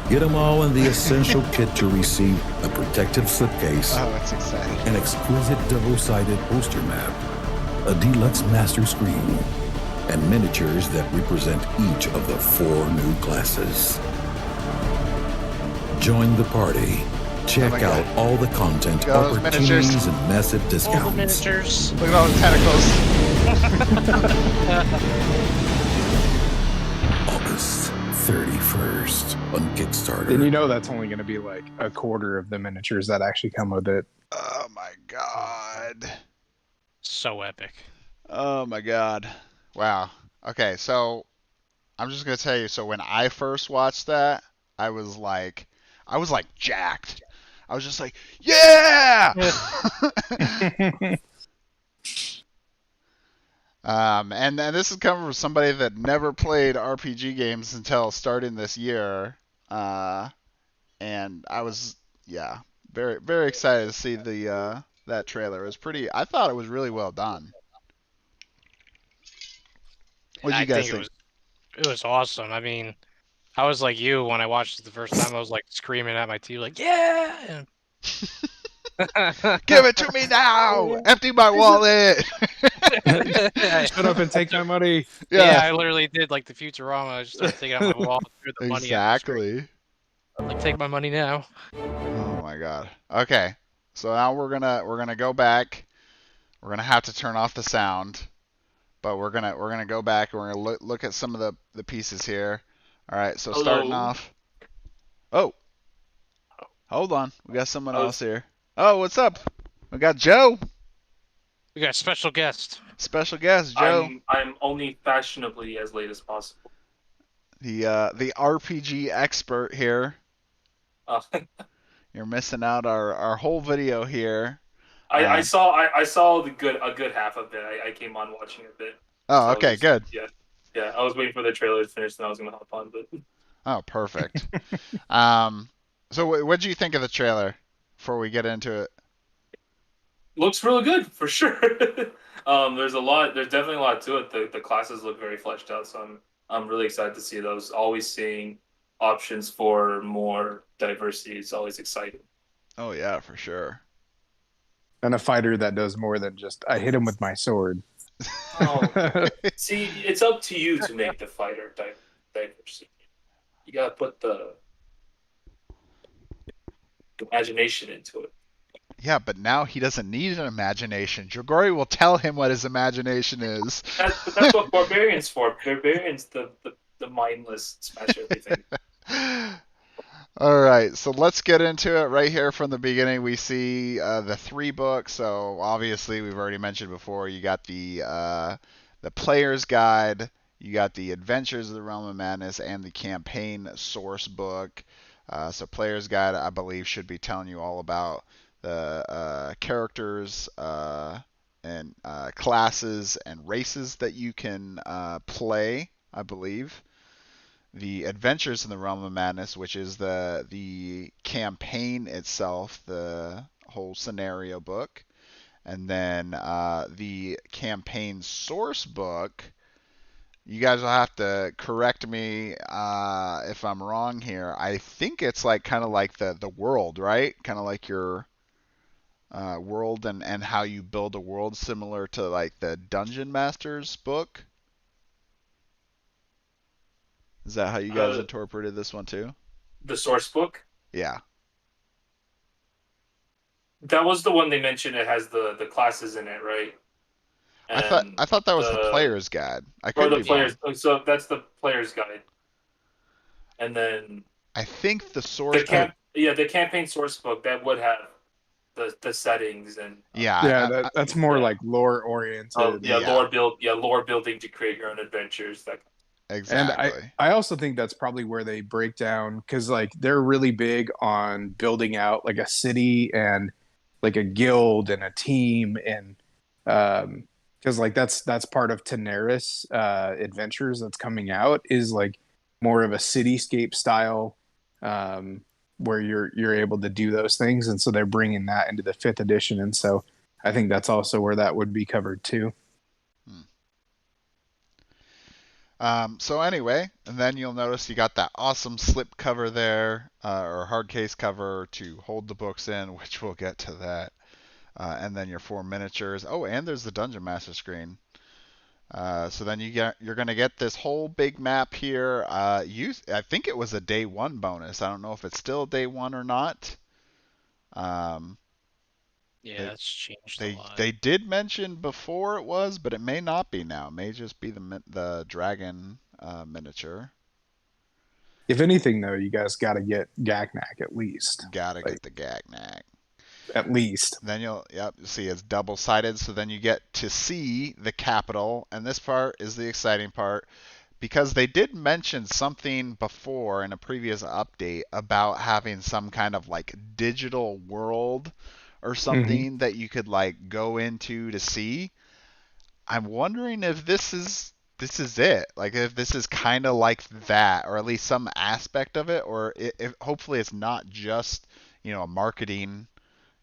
Get them all in the essential kit to receive a protective slipcase, that's exciting, an exquisite double-sided poster map, a deluxe master screen, and miniatures that represent each of the 4 new classes. Join the party. Check out all the content, opportunities, and massive discounts. All the miniatures. Look at all the tentacles. August 31st on Kickstarter. And you know that's only going to be like a quarter of the miniatures that actually come with it. Oh my god. So epic. Oh my god. Wow. Okay, so I'm just gonna tell you. So when I first watched that, I was like jacked. I was just like, yeah. And this is coming from somebody that never played RPG games until starting this year. And I was, very, very excited to see the that trailer. It was pretty. I thought it was really well done. What did you guys think? It was awesome. I mean, I was like you when I watched it the first time. I was like screaming at my TV, like, yeah! Give it to me now! Empty my wallet! Shut up and take my money. Yeah, I literally did like the Futurama. I just started taking out my wallet, threw the money out. Exactly. I'm like, take my money now. Oh my god. Okay, so now we're gonna go back. We're gonna have to turn off the sound, but we're gonna go back and we're gonna look at some of the pieces here. All right, so starting off. Oh, hold on, we got someone else here. Oh, what's up? We got Joe. We got a special guest. Special guest, Joe. I'm only fashionably as late as possible. The RPG expert here. You're missing out our whole video here. I saw a good half of it. I came on watching a bit. Oh, okay, good. Yeah. I was waiting for the trailer to finish, and I was gonna hop on, but. Oh, perfect. So what did you think of the trailer? Before we get into it. Looks really good for sure. There's definitely a lot to it. The classes look very fleshed out, so I'm really excited to see those. Always seeing options for more diversity is always exciting. Oh yeah, for sure. And a fighter that does more than just I hit him with my sword. Oh, see, it's up to you to make the fighter diversity. You gotta put the imagination into it. Yeah, but now he doesn't need an imagination. Dragori will tell him what his imagination is. That's what Barbarian's for. Barbarian's the mindless smash everything. All right, so let's get into it right here from the beginning. We see the 3 books. So obviously, we've already mentioned before. You got the Player's Guide, you got the Adventures of the Realm of Madness, and the Campaign Source Book. So Player's Guide, I believe, should be telling you all about the characters and classes and races that you can play, I believe. The Adventures in the Realm of Madness, which is the campaign itself, the whole scenario book. And then the campaign source book, you guys will have to correct me if I'm wrong here. I think it's like kind of like the world, right? Kind of like your world and how you build a world, similar to like the Dungeon Master's book. Is that how you guys interpreted this one too? The source book? Yeah. That was the one they mentioned. It has the classes in it, right? And I thought that was the player's guide. So that's the player's guide. And then I think the source book. The campaign source book that would have the settings and that's more like lore oriented. Lore building to create your own adventures. Exactly. And I also think that's probably where they break down, because like they're really big on building out like a city and like a guild and a team and because like that's part of Tanares Adventures that's coming out, is like more of a cityscape style, where you're able to do those things, and so they're bringing that into the 5th edition, and so I think that's also where that would be covered too. So anyway, and then you'll notice you got that awesome slip cover there, or hard case cover to hold the books in, which we'll get to that. And then your 4 miniatures. Oh, and there's the Dungeon Master screen. So then you're going to get this whole big map here. I think it was a day 1 bonus. I don't know if it's still day 1 or not. That's changed a lot. They did mention before it was, but it may not be now. It may just be the dragon miniature. If anything, though, you guys got to get Gagnak at least. Gotta get the Gagnak. At least. Then you'll see it's double-sided, so then you get to see the capital, and this part is the exciting part, because they did mention something before in a previous update about having some kind of like digital world or something that you could like go into to see. I'm wondering if this is it. Like if this is kind of like that, or at least some aspect of it, or if hopefully it's not just a marketing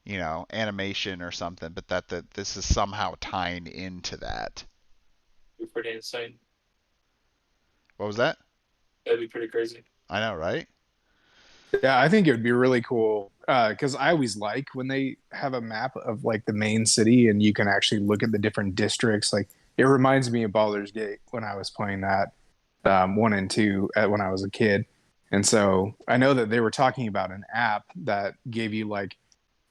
animation or something, but that this is somehow tying into that. It'd be pretty insane. What was that? That'd be pretty crazy. I know, right? Yeah, I think it would be really cool, because I always like when they have a map of like the main city and you can actually look at the different districts. Like it reminds me of Baldur's Gate when I was playing that 1 and 2 when I was a kid. And so I know that they were talking about an app that gave you like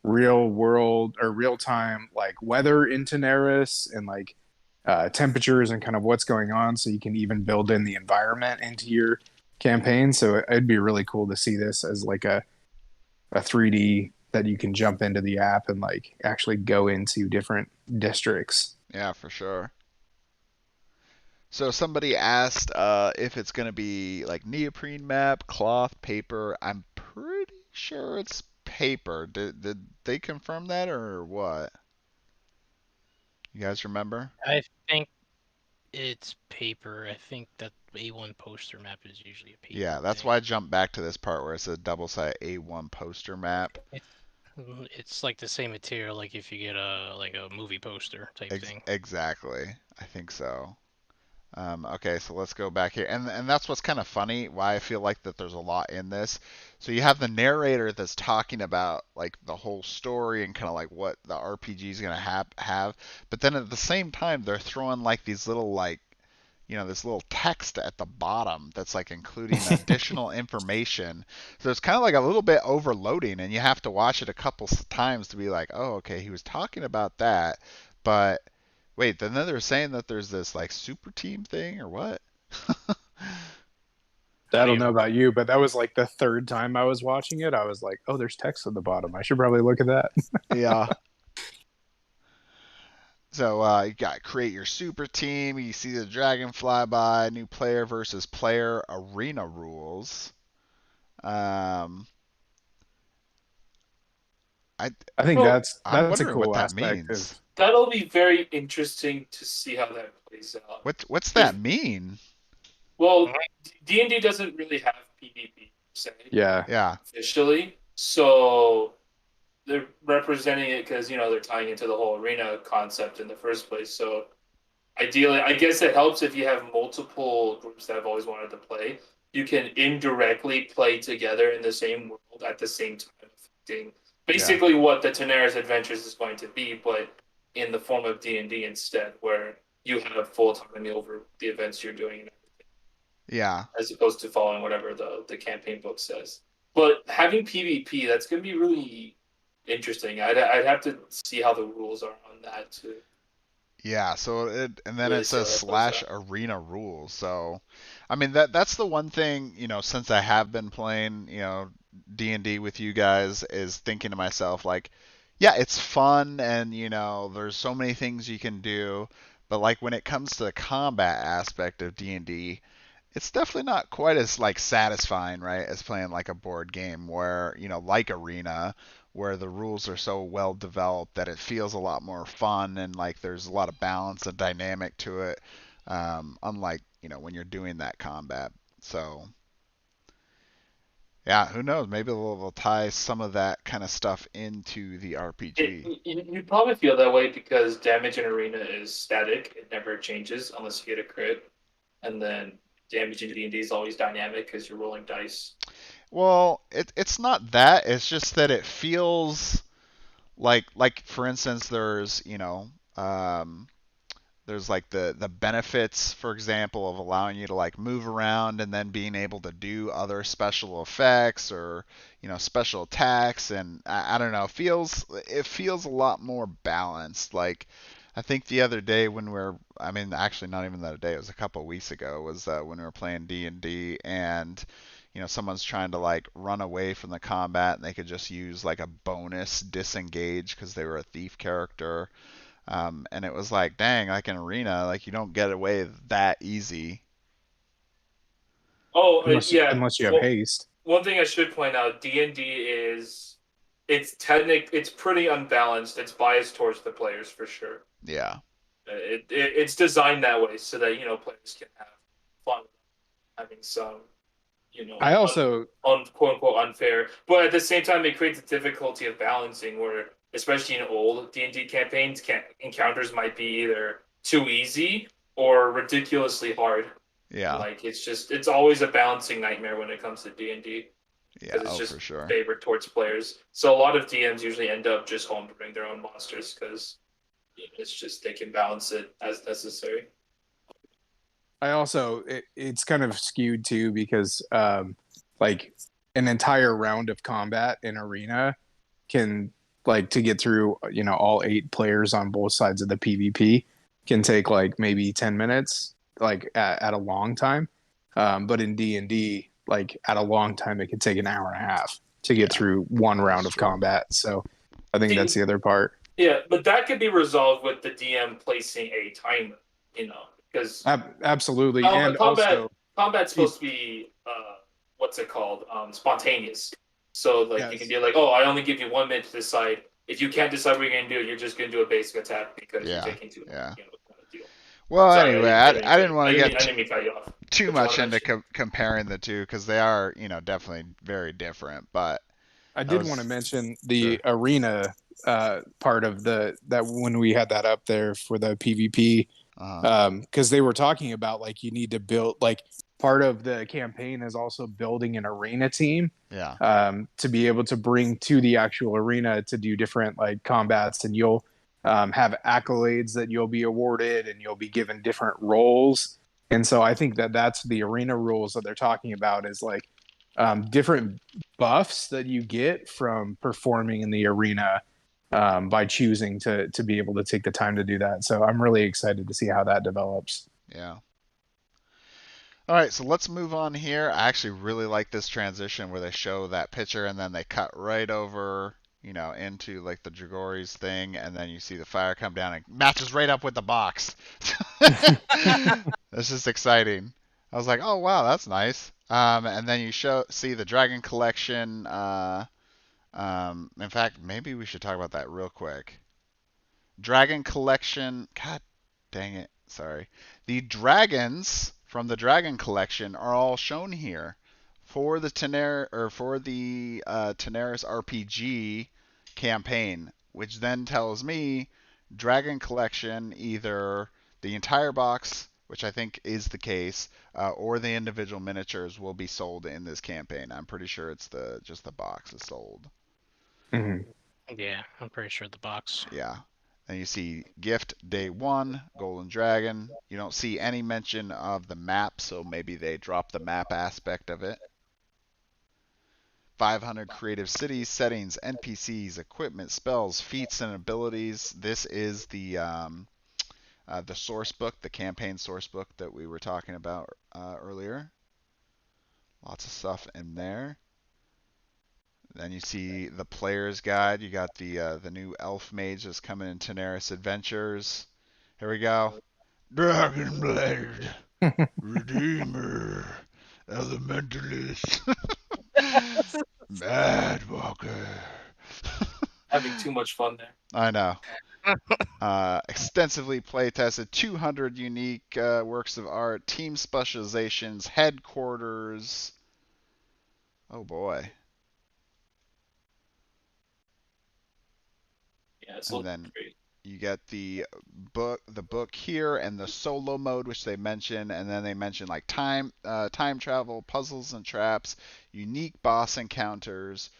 real world or real time like weather in Tanares and like temperatures and kind of what's going on, so you can even build in the environment into your campaign. So it'd be really cool to see this as like a 3D that you can jump into the app and like actually go into different districts. Yeah, for sure. So somebody asked if it's going to be like neoprene map, cloth, paper. I'm pretty sure it's paper. Did they confirm that or what? You guys remember? I think it's paper. I think that A1 poster map is usually a paper. Yeah, that's why I jumped back to this part where it's a double-sided A1 poster map. It's like the same material, like if you get a movie poster type thing. Exactly, I think so. Okay, so let's go back here, and that's what's kind of funny. Why I feel like that there's a lot in this. So you have the narrator that's talking about like the whole story and kind of like what the RPG is gonna have, but then at the same time they're throwing like these little like this little text at the bottom that's like including additional information. So it's kind of like a little bit overloading, and you have to watch it a couple times to be like, oh, okay, he was talking about that, but wait, then they're saying that there's this like super team thing or what? I don't know about you, but that was like the 3rd time I was watching it. I was like, oh, there's text at the bottom. I should probably look at that. Yeah. So you got create your super team. You see the dragon fly by, new player versus player arena rules. I think that's a wondering cool what that aspect. means. That'll be very interesting to see how that plays out. What's that mean? Well, D&D doesn't really have PvP per se. Yeah. Officially, so they're representing it because they're tying into the whole arena concept in the first place. So ideally, I guess it helps if you have multiple groups that have always wanted to play. You can indirectly play together in the same world at the same time, affecting basically what the Tanares Adventures is going to be, but in the form of D&D instead, where you have full autonomy over the events you're doing and everything. Yeah. As opposed to following whatever the campaign book says. But having PvP, that's going to be really interesting. I'd have to see how the rules are on that too. Yeah, so and then really it says /arena rules. So, I mean that's the one thing, since I have been playing, D&D with you guys, is thinking to myself like, yeah, it's fun and there's so many things you can do, but like when it comes to the combat aspect of D&D, it's definitely not quite as like satisfying, right, as playing like a board game where, like Arena, where the rules are so well developed that it feels a lot more fun and like there's a lot of balance and dynamic to it, unlike when you're doing that combat. So yeah, who knows? Maybe they'll tie some of that kind of stuff into the RPG. You probably feel that way because damage in arena is static; it never changes unless you get a crit, and then damage in D&D is always dynamic because you're rolling dice. Well, it's not that. It's just that it feels like for instance, there's like the benefits, for example, of allowing you to like move around and then being able to do other special effects or special attacks, and I don't know, it feels a lot more balanced. Like I think the other day actually not even the other day, it was a couple of weeks ago, was when we were playing D&D and someone's trying to like run away from the combat and they could just use like a bonus disengage because they were a thief character. And it was like, dang, like in Arena, like you don't get away that easy. Oh, unless you have haste. One thing I should point out: D&D it's pretty unbalanced. It's biased towards the players for sure. Yeah. It's designed that way so that players can have fun, having some I also quote unquote unfair, but at the same time it creates a difficulty of balancing where, especially in old D&D campaigns, encounters might be either too easy or ridiculously hard. Yeah. Like it's always a balancing nightmare when it comes to D&D. Yeah, it's just for sure. favored towards players. So a lot of DMs usually end up just homebrewing their own monsters because it's just they can balance it as necessary. I also it's kind of skewed too because like an entire round of combat in Arena can, like, to get through all 8 players on both sides of the PvP can take like maybe 10 minutes, like at a long time. But in D&D, like at a long time, it could take an hour and a half to get through one round of combat. So I think that's the other part. Yeah, but that could be resolved with the DM placing a timer, because absolutely. And combat's supposed to be what's it called? Spontaneous. So like you can be like, oh, I only give you 1 minute to decide. If you can't decide what you're gonna do, you're just gonna do a basic attack because you're taking too long. Kind of deal. Well, sorry, anyway, I didn't want to get too much into comparing the two because they are, definitely very different. But I did want to mention the Arena part of that when we had that up there for the PvP, because they were talking about like you need to build, like, part of the campaign is also building an arena team, to be able to bring to the actual arena to do different like combats, and you'll have accolades that you'll be awarded, and you'll be given different roles. And so I think that's the arena rules that they're talking about, is like different buffs that you get from performing in the arena by choosing to be able to take the time to do that. So I'm really excited to see how that develops. Yeah. All right, so let's move on here. I actually really like this transition where they show that picture and then they cut right over, into like the Dragori's thing, and then you see the fire come down and matches right up with the box. This is exciting. I was like, oh wow, that's nice. And then you see the Dragon Collection. In fact, maybe we should talk about that real quick. Dragon Collection. God dang it. Sorry. The dragons from the Dragon Collection are all shown here for the Tanares RPG campaign, which then tells me Dragon Collection, either the entire box, which I think is the case, or the individual miniatures will be sold in this campaign. I'm pretty sure it's just the box is sold. Mm-hmm. Yeah, I'm pretty sure the box. Yeah. And you see gift day 1, Golden Dragon. You don't see any mention of the map, so maybe they dropped the map aspect of it. 500 creative cities, settings, NPCs, equipment, spells, feats, and abilities. This is the source book, the campaign source book that we were talking about earlier. Lots of stuff in there. Then you see the player's guide. You got the new elf mage that's coming in Tanares Adventures. Here we go. Dragon Blade, Redeemer, Elementalist, Mad Walker. Having too much fun there. I know. Extensively play-tested, 200 unique works of art, team specializations, headquarters. Oh boy. Yeah, it's And looking then great. you get the book here and the solo mode, which they mention, and then they mention like time travel, puzzles and traps, unique boss encounters.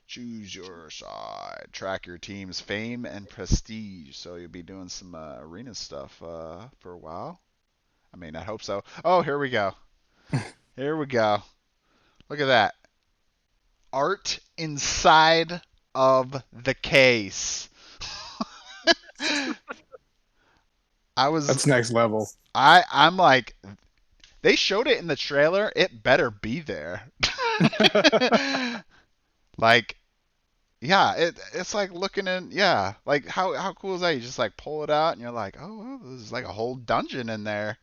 Choose your side. Track your team's fame and prestige. So you'll be doing some arena stuff for a while. I mean, I hope so. Oh, here we go. Here we go. Look at that. Art inside of the case. That's next level. I'm like, they showed it in the trailer. It better be there. Like, yeah, it's like looking in, yeah, like how cool is that? You just like pull it out and you're like, oh, well, there's like a whole dungeon in there.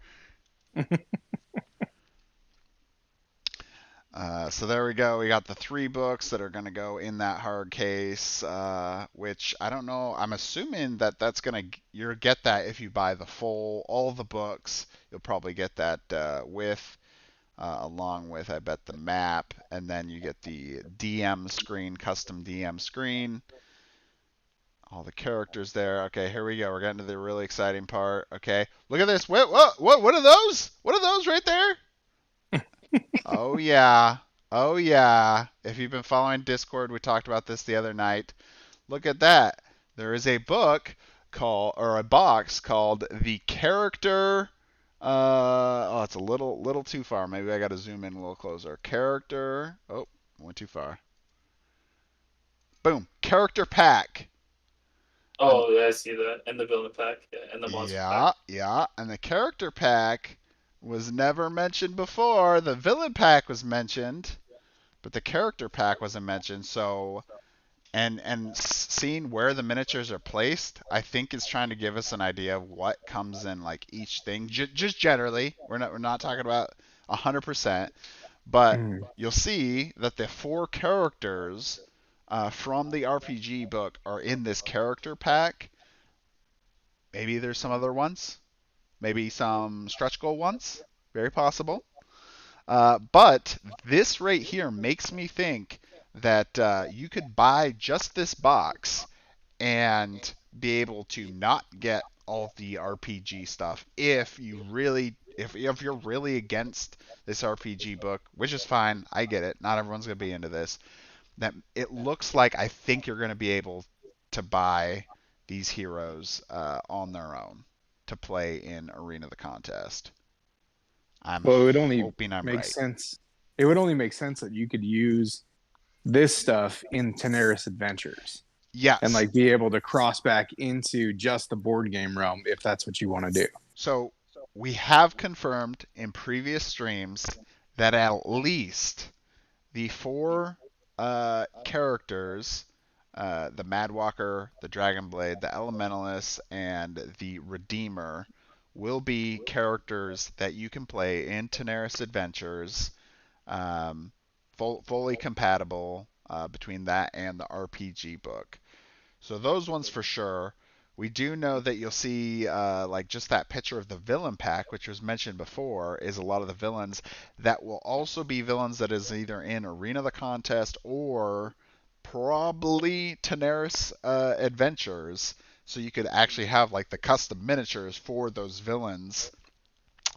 So there we go. We got the 3 books that are going to go in that hard case, which I don't know. I'm assuming that that's going to, you'll get that if you buy the all the books. You'll probably get that along with, I bet, the map, and then you get the DM screen, custom DM screen. All the characters there. Okay, here we go. We're getting to the really exciting part. Okay, look at this. What are those? What are those right there? Oh yeah. Oh yeah. If you've been following Discord, we talked about this the other night. Look at that. There is a book or a box called the Character. Oh, it's a little too far. Maybe I got to zoom in a little closer. Character. Oh, went too far. Boom. Character pack. Oh, yeah, I see that. And the villain pack. Yeah, and the monster pack. Yeah. And the character pack was never mentioned before. The villain pack was mentioned, but the character pack wasn't mentioned. So, and seeing where the miniatures are placed, I think is trying to give us an idea of what comes in like each thing. Just generally, we're not talking about 100%, but you'll see that the 4 characters from the RPG book are in this character pack. Maybe there's some other ones. Maybe some stretch goal ones. Very possible. But this right here makes me think that you could buy just this box and be able to not get all the RPG stuff if you're really against this RPG book, which is fine. I get it. Not everyone's going to be into this. That it looks like I think you're going to be able to buy these heroes on their own to play in Arena of the Contest. Well, it would only hoping I'm make right. sense. It would only make sense that you could use this stuff in Tanares Adventures. Yes. And like be able to cross back into just the board game realm if that's what you want to do. So we have confirmed in previous streams that at least the 4 characters, the Madwalker, the Dragonblade, the Elementalist, and the Redeemer, will be characters that you can play in Tanares Adventures, fully compatible between that and the RPG book. So those ones for sure. We do know that you'll see like just that picture of the villain pack, which was mentioned before, is a lot of the villains that will also be villains that is either in Arena of the Contest or probably Tanares Adventures. So you could actually have like the custom miniatures for those villains,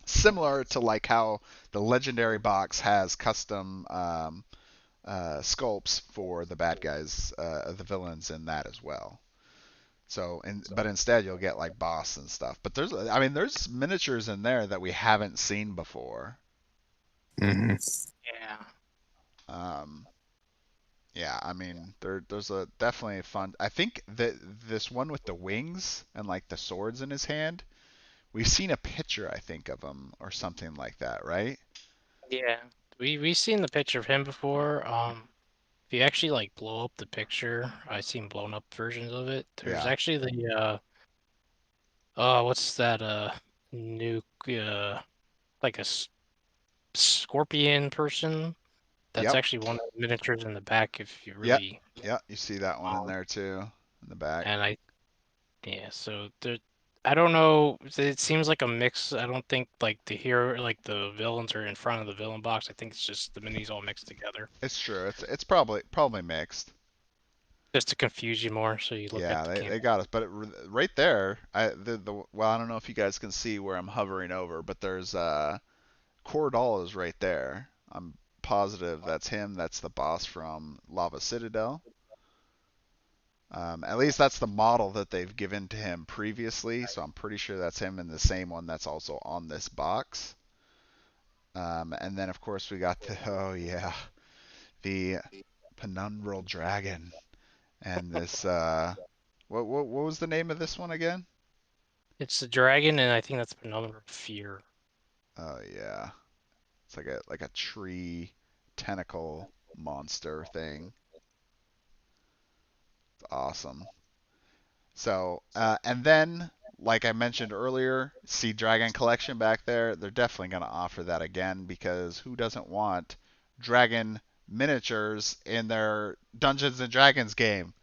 similar to like how the Legendary box has custom sculpts for the bad guys, the villains in that as well. So, but instead you'll get like boss and stuff. But there's miniatures in there that we haven't seen before. Yeah. Yeah, I mean, there's a definitely fun. I think that this one with the wings and like the swords in his hand, we've seen a picture, I think, of him or something like that, right? Yeah, we've seen the picture of him before. If you actually like blow up the picture, I've seen blown up versions of it. There's actually the what's that new like a scorpion person. That's actually one of the miniatures in the back. If you really, yeah, you see that one in there too. in the back. And so I don't know. It seems like a mix. I don't think like the villains are in front of the villain box. I think it's just the minis all mixed together. It's true. It's probably mixed. Just to confuse you more, so you look at Yeah, the they got us. But right there, I don't know if you guys can see where I'm hovering over, but there's Cordal is right there. I'm positive that's him. That's the boss from Lava Citadel. At least that's the model that they've given to him previously, so I'm pretty sure that's him, and the same one that's also on this box. And then of course we got the Penumbral Dragon, and this what was the name of this one again? It's the dragon, and I think that's another fear. Oh yeah, it's like a tree tentacle monster thing. It's awesome. So, and then, like I mentioned earlier, Sea Dragon Collection back there, they're definitely going to offer that again because who doesn't want dragon miniatures in their Dungeons and Dragons game?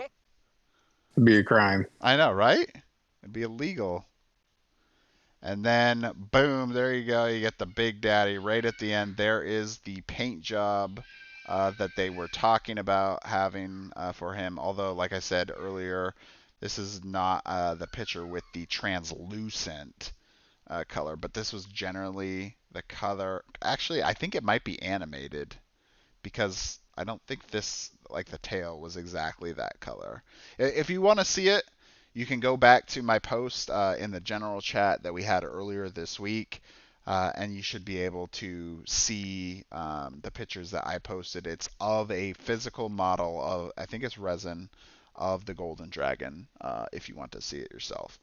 It'd be a crime. I know, right? It'd be illegal. And then, boom, there you go. You get the Big Daddy right at the end. There is the paint job that they were talking about having for him. Although, like I said earlier, this is not the picture with the translucent color, but this was generally the color. Actually, I think it might be animated because I don't think this, like the tail, was exactly that color. If you want to see it, you can go back to my post in the general chat that we had earlier this week, and you should be able to see the pictures that I posted. It's of a physical model of, I think it's resin, of the Golden Dragon, if you want to see it yourself.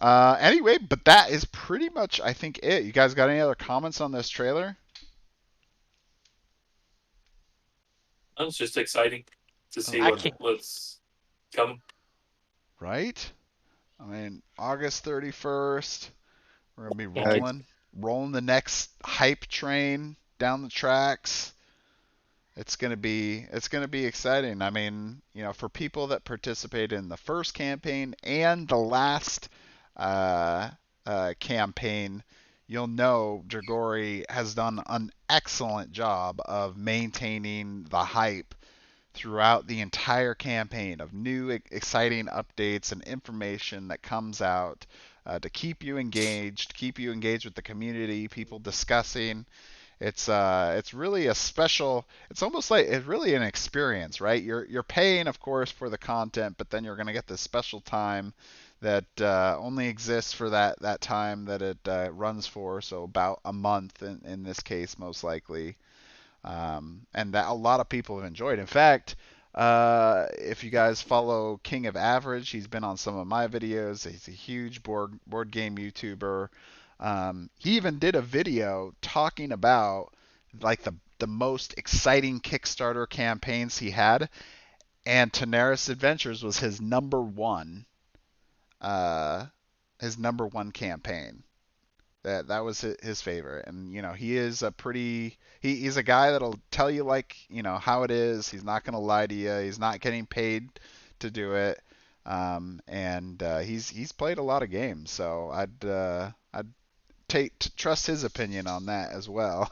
Anyway, but that is pretty much, I think, it. You guys got any other comments on this trailer? It's just exciting to see what's coming. Right? I mean, August 31st, we're going to be rolling the next hype train down the tracks. It's going to be exciting. I mean, you know, for people that participated in the first campaign and the last campaign, you'll know Dragori has done an excellent job of maintaining the hype throughout the entire campaign of new exciting updates and information that comes out to keep you engaged with the community, people discussing. It's really a special. It's almost like it's really an experience, right? You're paying, of course, for the content, but then you're going to get this special time that only exists for that time that it runs for. So about a month in this case, most likely. And that a lot of people have enjoyed. In fact, if you guys follow King of Average, he's been on some of my videos. He's a huge board game YouTuber. He even did a video talking about like the most exciting Kickstarter campaigns he had, and Tanares Adventures was his number one campaign. That was his favorite. And you know, he is he's a guy that'll tell you like, you know, how it is. He's not going to lie to you. He's not getting paid to do it. And he's played a lot of games, so I'd trust his opinion on that as well.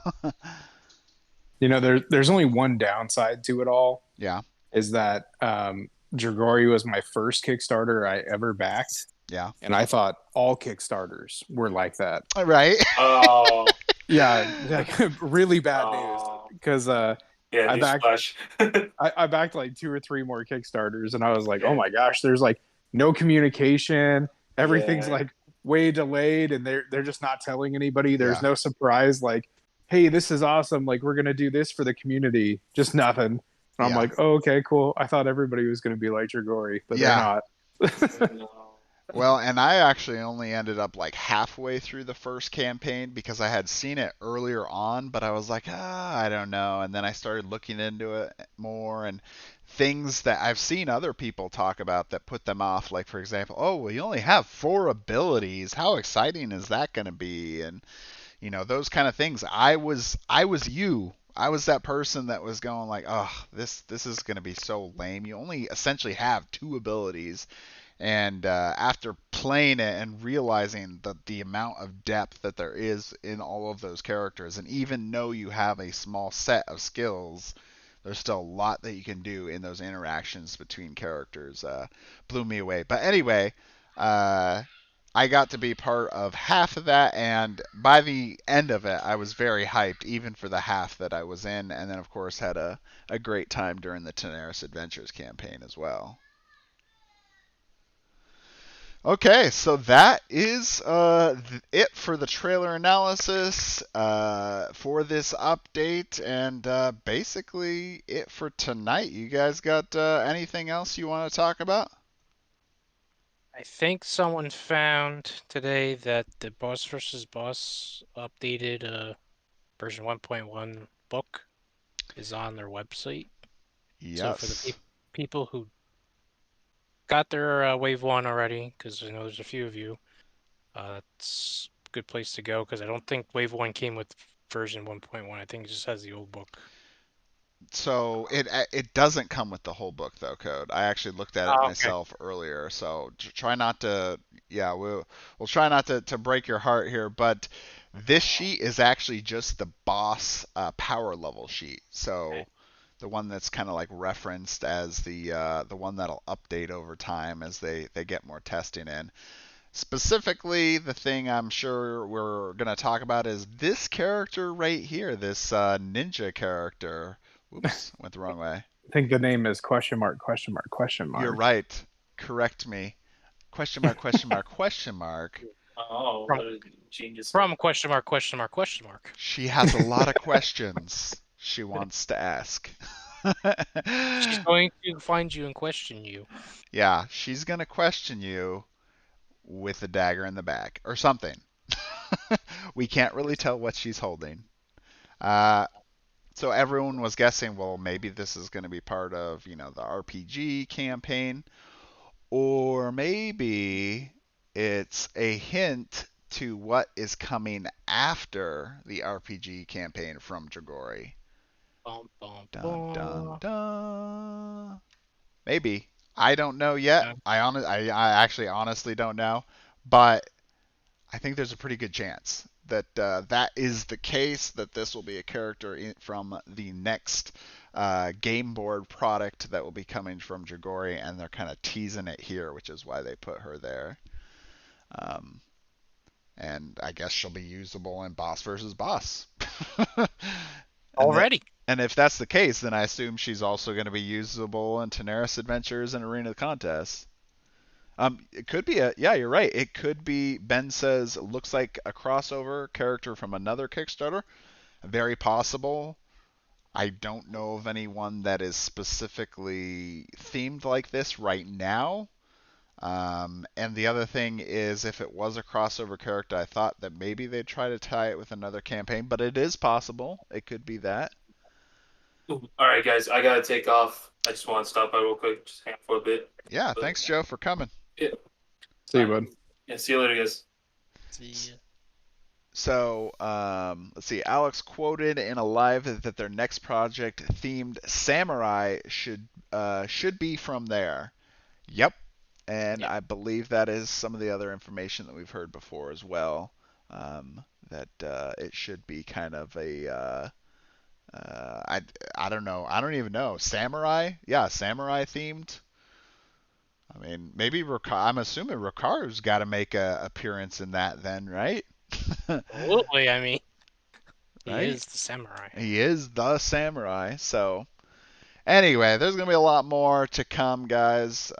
You know, there's only one downside to it all. Yeah. Is that Dragori was my first Kickstarter I ever backed. Yeah. And I thought all Kickstarters were like that. Right. Oh. Yeah, like really bad news. Because I backed like 2 or 3 more Kickstarters, and I was like, oh my gosh, there's like no communication. Everything's like way delayed, and they're just not telling anybody. There's no surprise, like, hey, this is awesome. Like, we're gonna do this for the community. Just nothing. And I'm like, oh, okay, cool. I thought everybody was gonna be like Dragori, but they're not. Well, and I actually only ended up like halfway through the first campaign because I had seen it earlier on, but I was like, I don't know. And then I started looking into it more, and things that I've seen other people talk about that put them off. Like, for example, oh, well, you only have 4 abilities. How exciting is that going to be? And, you know, those kind of things. I was you I was that person that was going like, oh, this is going to be so lame. You only essentially have 2 abilities, and after playing it and realizing the amount of depth that there is in all of those characters, and even though you have a small set of skills, there's still a lot that you can do in those interactions between characters. Blew me away. But anyway, I got to be part of half of that, and by the end of it, I was very hyped, even for the half that I was in, and then, of course, had a great time during the Tanares Adventures campaign as well. Okay, so that is it for the trailer analysis for this update, and basically it for tonight. You guys got anything else you want to talk about? I think someone found today that the Boss vs. Boss updated version 1.1 book is on their website. Yes. So for the people who got their Wave 1 already, because I know there's a few of you, it's a good place to go, because I don't think Wave 1 came with version 1.1. I think it just has the old book. So it doesn't come with the whole book though, Code. I actually looked at it myself earlier. So try not to, yeah, we'll try not to break your heart here, but this sheet is actually just the boss power level sheet. So the one that's kind of like referenced as the one that'll update over time as they get more testing in. Specifically, the thing I'm sure we're going to talk about is this character right here, this ninja character. Oops, went the wrong way. I think the name is question mark. You're right. Correct me. Question mark. Oh, what a genius. From question mark. She has a lot of questions she wants to ask. She's going to find you and question you. Yeah, she's going to question you with a dagger in the back or something. We can't really tell what she's holding. So everyone was guessing, well, maybe this is going to be part of, the RPG campaign, or maybe it's a hint to what is coming after the RPG campaign from Dragori. Dun, dun, dun. Maybe. I don't know yet. Yeah. I actually honestly don't know, but I think there's a pretty good chance that that is the case, that this will be a character from the next game board product that will be coming from Dragori, and they're kind of teasing it here, which is why they put her there. And I guess she'll be usable in Boss vs. Boss. Already. And if that's the case, then I assume she's also going to be usable in Tanares Adventures and Arena Contests. It could be yeah, you're right. It could be, Ben says, looks like a crossover character from another Kickstarter. Very possible. I don't know of anyone that is specifically themed like this right now. And the other thing is, if it was a crossover character, I thought that maybe they'd try to tie it with another campaign, but it is possible. It could be that. All right, guys, I gotta take off. I just want to stop by real quick, just hang out for a bit. Yeah, thanks, Joe, for coming. Yeah. See you, bud. Yeah, see you later, guys. See ya. So, let's see. Alex quoted in a live that their next project themed samurai should be from there. Yep. And I believe that is some of the other information that we've heard before as well. That it should be kind of a I don't know. I don't even know. Samurai? Yeah, samurai themed. I mean, maybe I'm assuming Rikaru's got to make an appearance in that then, right? Absolutely. I mean, right? He is the samurai. He is the samurai. So, anyway, there's going to be a lot more to come, guys.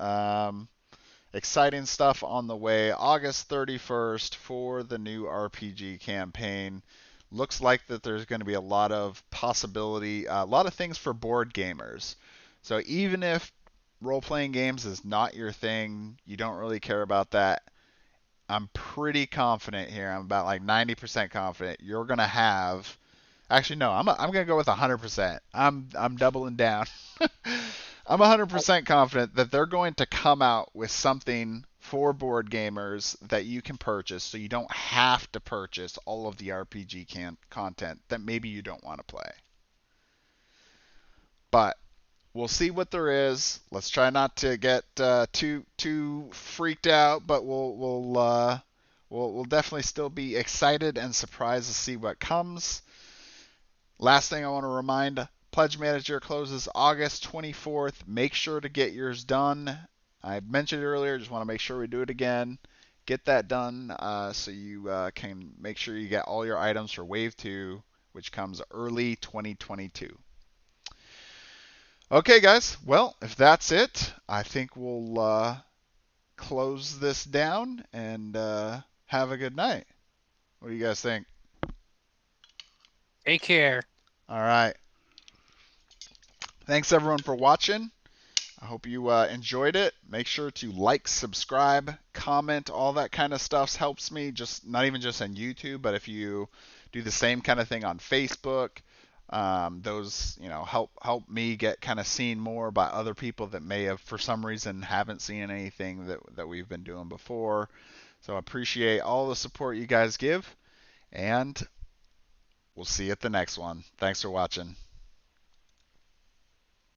Exciting stuff on the way. August 31st for the new RPG campaign. Looks like that there's going to be a lot of possibility, a lot of things for board gamers. So even if role-playing games is not your thing, you don't really care about that, I'm pretty confident here. I'm about like 90% confident you're going to have... Actually, no, I'm going to go with 100%. I'm doubling down. I'm 100% confident that they're going to come out with something for board gamers that you can purchase, so you don't have to purchase all of the RPG content that maybe you don't want to play. but we'll see what there is. Let's try not to get too freaked out, but we'll definitely still be excited and surprised to see what comes. Last thing I want to remind, Pledge Manager closes August 24th. Make sure to get yours done. I mentioned it earlier, just want to make sure we do it again. Get that done so you can make sure you get all your items for Wave 2, which comes early 2022. Okay, guys. Well, if that's it, I think we'll close this down and have a good night. What do you guys think? Take care. All right. Thanks, everyone, for watching. I hope you enjoyed it. Make sure to like, subscribe, comment. All that kind of stuff helps me. Just not even just on YouTube, but if you do the same kind of thing on Facebook, those help me get kind of seen more by other people that may have for some reason haven't seen anything that we've been doing before. So I appreciate all the support you guys give, and we'll see you at the next one. Thanks for watching.